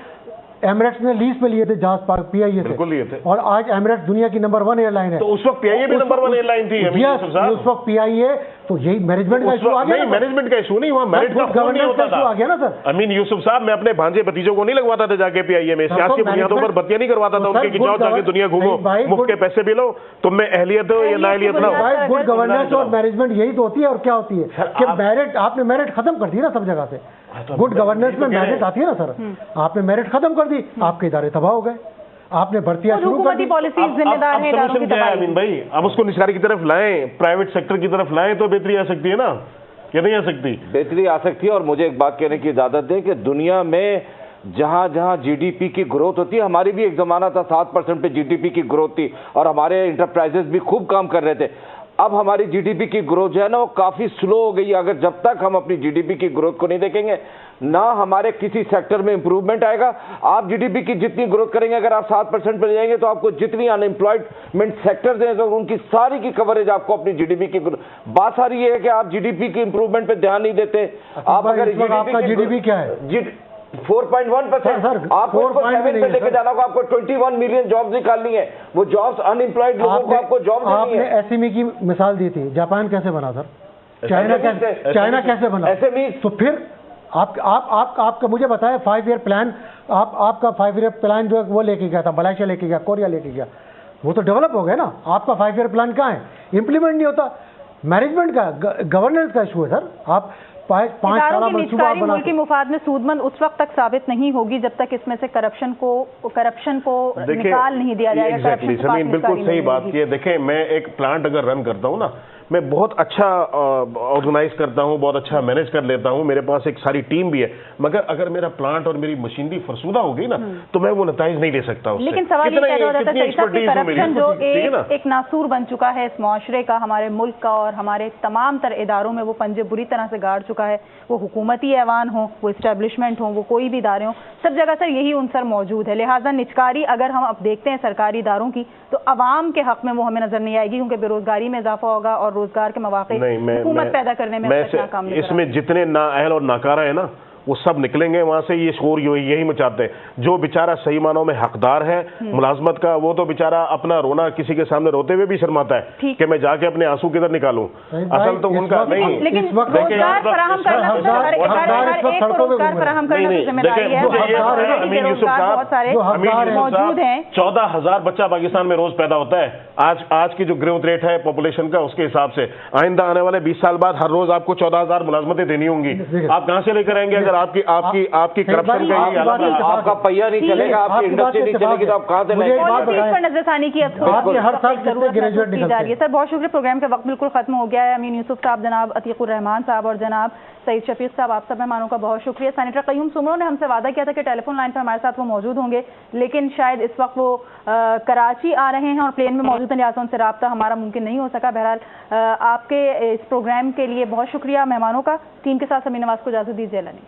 एमिरेट्स ने लीज पे लिए थे जहाज पार्क PIA से, बिल्कुल लिए थे। और आज एमिरेट्स दुनिया की नंबर 1 एयरलाइन है। तो उस वक्त PIA भी नंबर 1 एयरलाइन थी उस वक्त PIA। तो यही मैनेजमेंट का इशू आ गया। नहीं, मैनेजमेंट का इशू नहीं हुआ, मेरिट का गवर्नेंस का इशू आ गया ना सर। अमीन यूसुफ साहब, मैं अपने भांजे भतीजों को नहीं लगवाता था जाके PIA में, सियासी बुनियादों पर बत्तियां नहीं करवाता था उनके कि जाओ जाके दुनिया घूमो, मुफ्त के पैसे भी लो, तुम में अहलियत हो या नाअहलियत ना हो। गुड गवर्नेंस और मैनेजमेंट यही तो होती है। और क्या होती है कि मेरिट, आपने मेरिट खत्म कर दी ना सब जगह से। गुड गवर्नेंस में मेरिट आती है ना सर, आपने मेरिट खत्म कर दी, आपके इदारे तबाह हो गए, आपने भर्तियां शुरू कर दी। पॉलिसीज जिम्मेदार है इदारों की तबाही। अमीन भाई, अब उसको निजकारी की तरफ लाएं, प्राइवेट सेक्टर की तरफ लाएं तो बेहतरी आ सकती है ना, या नहीं आ सकती? बेहतरी आ सकती है। और मुझे एक बात कहने की इजाजत दें कि दुनिया में जहां जहां GDP की ग्रोथ होती है, हमारी भी एक जमाना था 7% पे GDP की ग्रोथ थी और हमारे इंटरप्राइजेस भी खूब काम कर रहे थे। अब हमारी GDP की ग्रोथ जो है ना वो काफी स्लो हो गई है। अगर जब तक हम अपनी GDP की ग्रोथ को नहीं देखेंगे ना हमारे किसी सेक्टर में इंप्रूवमेंट आएगा। आप GDP की जितनी ग्रोथ करेंगे, अगर आप 7% पे जाएंगे तो आपको जितनी अनएम्प्लॉयमेंट सेक्टर्स हैं तो उनकी सारी की कवरेज आपको अपनी GDP की बात सारी ये है कि आप GDP की इंप्रूवमेंट पे ध्यान नहीं देते। आप अगर आपका GDP क्या है? 4.1%। आपको 4.7 पे लेके जाना होगा। आपको 21 मिलियन जॉब्स निकालनी है। वो जॉब्स अनएम्प्लॉयड लोगों को आपको जॉब देनी है। आपने SME की मिसाल दी थी, जापान कैसे बना सर? चाइना कैसे बना? SME तो फिर आपका मुझे बताया 5 ईयर प्लान, आपका 5 ईयर प्लान जो है वो लेके गया था, मलेशिया लेके गया, कोरिया लेके गया, वो तो डेवलप हो गया ना। आपका 5 ईयर प्लान कहाँ है? इंप्लीमेंट नहीं होता। मैनेजमेंट का, गवर्नेंस का इशू है सर। आप 5 साल मुल्क की मुफाद में सूदमंद उस वक्त तक साबित नहीं होगी जब तक इसमें से करप्शन को निकाल नहीं दिया जाएगा। समीन बिल्कुल सही बात की है। देखें, मैं एक प्लांट अगर रन करता हूँ ना, मैं बहुत अच्छा ऑर्गेनाइज करता हूँ, बहुत अच्छा मैनेज कर लेता हूँ, मेरे पास एक सारी टीम भी है, मगर अगर मेरा प्लांट और मेरी मशीनरी फरसूदा हो गई ना तो मैं वो नताइज नहीं ले सकता उससे। लेकिन सवाल ये पैदा होता है कि करप्शन जो एक नासूर बन चुका है इस मुआशरे का, हमारे मुल्क का और हमारे तमाम तर इदारों में वो पंजे बुरी तरह से गाड़ चुका है। वो हुकूमती ऐवान हो, वो इस्टेब्लिशमेंट हो, वो कोई भी इदारे हों, सब जगह सर यही उनसर मौजूद है। लिहाजा निजकारी अगर हम अब देखते हैं सरकारी इदारों की तो अवाम के हक में वो हमें नजर नहीं आएगी, क्योंकि बेरोजगारी में इजाफा होगा और रोजगार के मौके हुकूमत पैदा करने में नाकाम। इसमें जितने नाअहल और नाकारा है ना वो सब निकलेंगे वहां से। ये शोर यही मचाते हैं। जो बेचारा सही मानों में हकदार है मुलाजमत का, वो तो बेचारा अपना रोना किसी के सामने रोते हुए भी शर्माता है कि मैं जाके अपने आंसू किधर निकालूं। असल तो उनका नहीं, लेकिन रोजगार फराहम करना मौजूद है। 14,000 बच्चा पाकिस्तान में रोज पैदा होता है आज की जो ग्रोथ रेट है पॉपुलेशन का, उसके हिसाब से आइंदा आने वाले 20 साल बाद हर रोज आपको 14,000 मुलाजमतें देनी होंगी। आप कहां से लेकर आएंगे अगर आपकी करप्शन का यही हालत है। आपका पहिया नहीं चलेगा, आपकी इंडस्ट्री नहीं चलेगी तो आप कहाँ से पर नजरसानी की हर साल जरूरत महसूस की जा रही है। सर बहुत शुक्रिया, प्रोग्राम का वक्त बिल्कुल खत्म हो गया है। अमीन यूसुफ साहब, जनाब अतीकुर रहमान साहब और जनाब सईद शफीक साहब, आप सब मेहमानों का बहुत शुक्रिया। सेनेटर क़य्यूम सुमरो ने हमसे वादा किया था कि टेलीफोन लाइन पर हमारे साथ वो मौजूद होंगे, लेकिन शायद इस वक्त वो कराची आ रहे हैं और प्लेन में मौजूद हैं, लिहाजा उनसे रब्ता हमारा मुमकिन नहीं हो सका। बहरहाल आपके इस प्रोग्राम के लिए बहुत शुक्रिया मेहमानों का। टीम के साथ समीर नवाज को इजाजत दीजिए। अल्लाह ने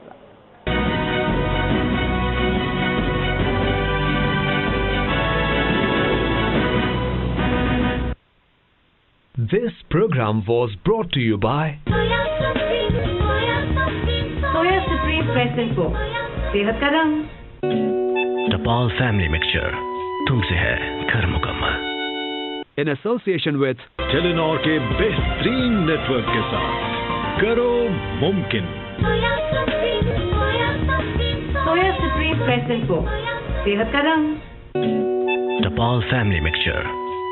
This program was brought to you by soya Supreme press इनको सेहत का रंग। टपाल फैमिली मिक्सचर, तुमसे है घर मुकम्मल। in association with टेलीनॉर के बेहतरीन नेटवर्क के साथ करो मुमकिन। सोया सुप्रीम प्रेस इनको सेहत का रंग। टपाल फैमिली मिक्सचर,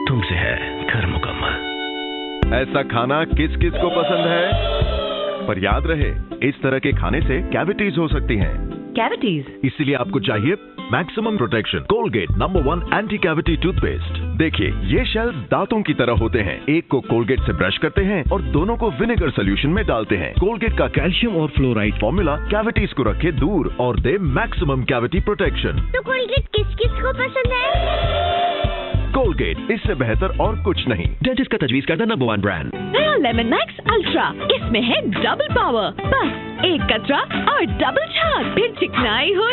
तुमसे है घर मुकम्मल। ऐसा खाना किस किस को पसंद है? पर याद रहे, इस तरह के खाने से कैविटीज हो सकती हैं। कैविटीज? इसीलिए आपको चाहिए maximum protection Colgate number 1 anti cavity toothpaste. देखिए, ये शेल दांतों की तरह होते हैं। एक को कोलगेट से ब्रश करते हैं और दोनों को विनेगर सोल्यूशन में डालते हैं। कोलगेट का कैल्शियम और फ्लोराइड फॉर्मूला कैविटीज को रखे दूर और दे मैक्सिमम कैविटी प्रोटेक्शन। तो कोलगेट किस किस को पसंद है? कोलगेट, इससे बेहतर और कुछ नहीं। डेंटिस्ट का तजवीज करता नंबर 1 ब्रांड। नया लेमन मैक्स अल्ट्रा, इसमें है डबल पावर। बस एक कतरा और डबल छाग, फिर चिकनाई हो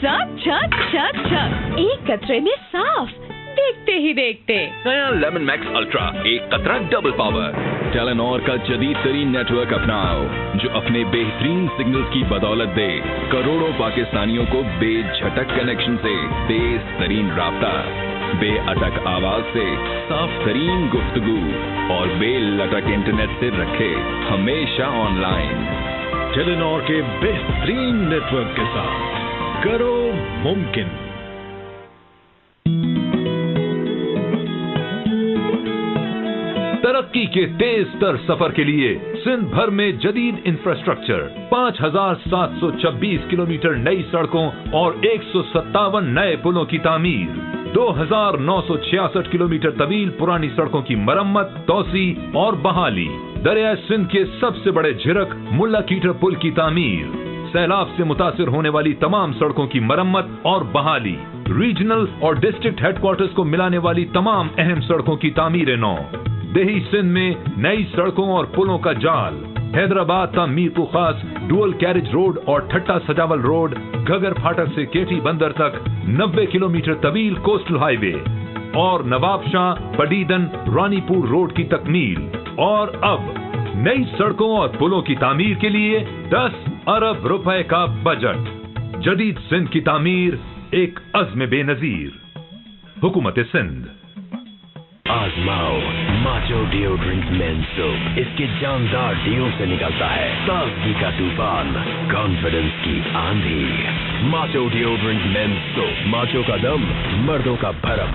सब छक छक छक, एक कतरे में साफ, देखते ही देखते। नया लेमन मैक्स अल्ट्रा, एक कतरा डबल पावर। टेलीनॉर का जदीद तरीन नेटवर्क अपनाओ, जो अपने बेहतरीन सिग्नल्स की बदौलत दे करोड़ों पाकिस्तानियों को बेझटक कनेक्शन से तेज तरीन राब्ता, बेअटक आवाज से साफ तरीन गुफ्तगू और बेलटक इंटरनेट से रखे हमेशा ऑनलाइन। टेलीनॉर के बेहतरीन नेटवर्क के साथ करो मुमकिन। तरक्की के तेज तर सफर के लिए सिंध भर में जदीद इंफ्रास्ट्रक्चर, 5,726 किलोमीटर नई सड़कों और 157 नए पुलों की तामीर, 2,966 किलोमीटर तवील पुरानी सड़कों की मरम्मत, तोसी और बहाली, दरिया सिंध के सबसे बड़े झिरक मुल्ला कीटर पुल की तामीर, सैलाब से मुतासिर होने वाली तमाम सड़कों की मरम्मत और बहाली, रीजनल और डिस्ट्रिक्ट हेडक्वार्टर्स को मिलाने वाली तमाम अहम सड़कों की तामीर नौ, देही सिंध में नई सड़कों और पुलों का जाल, हैदराबाद ता मीरपुर खास डुअल कैरिज रोड और ठट्टा सजावल रोड, घगर फाटक से केटी बंदर तक 90 किलोमीटर तवील कोस्टल हाईवे और नवाबशाह पडीदन रानीपुर रोड की तकमील। और अब नई सड़कों और पुलों की तामीर के लिए 10 अरब रुपए का बजट। जदीद सिंध की तामीर एक अज़्म बेनजीर। हुकूमत सिंध। आजमाओ माचो डिओड्रेंट मेन सोप, इसके जानदार डीओ से निकलता है ताजगी का तूफान, कॉन्फिडेंस की आंधी। Macho deodorant men soap, Macho का दम, मर्दों का भरम।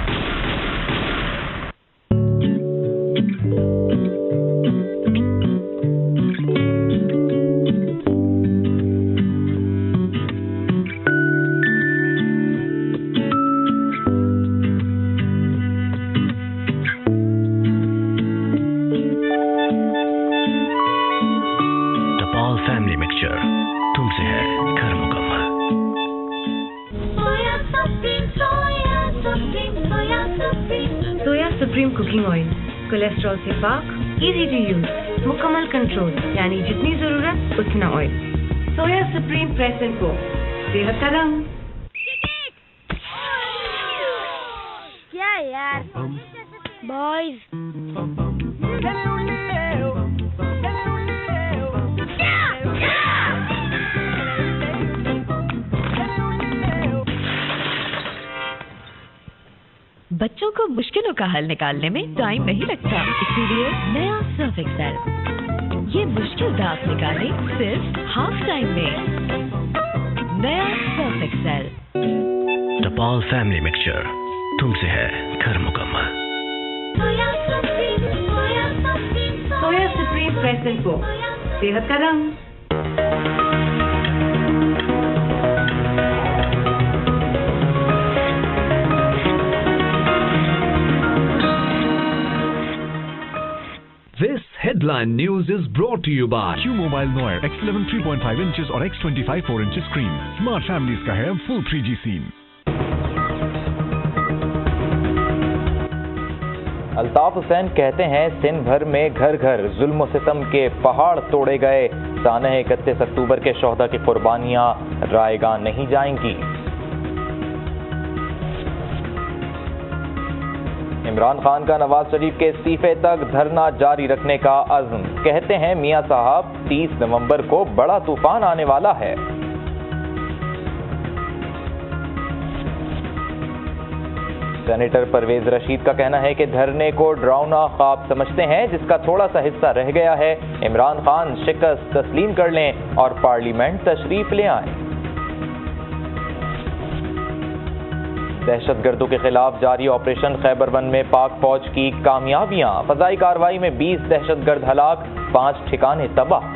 सुप्रीम कुकिंग ऑयल, कोलेस्ट्रॉल से पाक, इजी टू यूज, मुकम्मल कंट्रोल, यानी जितनी जरूरत उतना oil. Soya Supreme press and को सेहत का रंग। क्या यार बॉयज, बच्चों को मुश्किलों का हल निकालने में टाइम नहीं लगता, इसीलिए नया सर्फ एक्सेल ये मुश्किल दाग निकाले सिर्फ हाफ टाइम में। नया सर्फ एक्सेल। टपाल फैमिली मिक्सचर, तुमसे है घर मुकम्मल। सोया सुप्रीम प्रेस एंड को सेहत का रंग। Headline News is brought to you by Q Mobile Noir X11 3.5 inches और X25 4 inches screen. Smart families का है full 3G scene. Altaf Hussain कहते हैं सिंध भर में घर घर जुल्म सितम के पहाड़ तोड़े गए। सानह 31 अक्टूबर के शोहदा की कुर्बानियां रायगा नहीं जाएंगी। इमरान खान का नवाज शरीफ के इस्तीफे तक धरना जारी रखने का अज़्म। कहते हैं मियां साहब 30 नवंबर को बड़ा तूफान आने वाला है। सेनेटर परवेज रशीद का कहना है कि धरने को डरावना ख्वाब समझते हैं जिसका थोड़ा सा हिस्सा रह गया है। इमरान खान शिकस्त तस्लीम कर लें और पार्लियामेंट तशरीफ ले आएं। दहशतगर्दों के खिलाफ जारी ऑपरेशन खैबर वन में पाक फौज की कामयाबियां। फजाई कार्रवाई में 20 दहशतगर्द हलाक, 5 ठिकाने तबाह।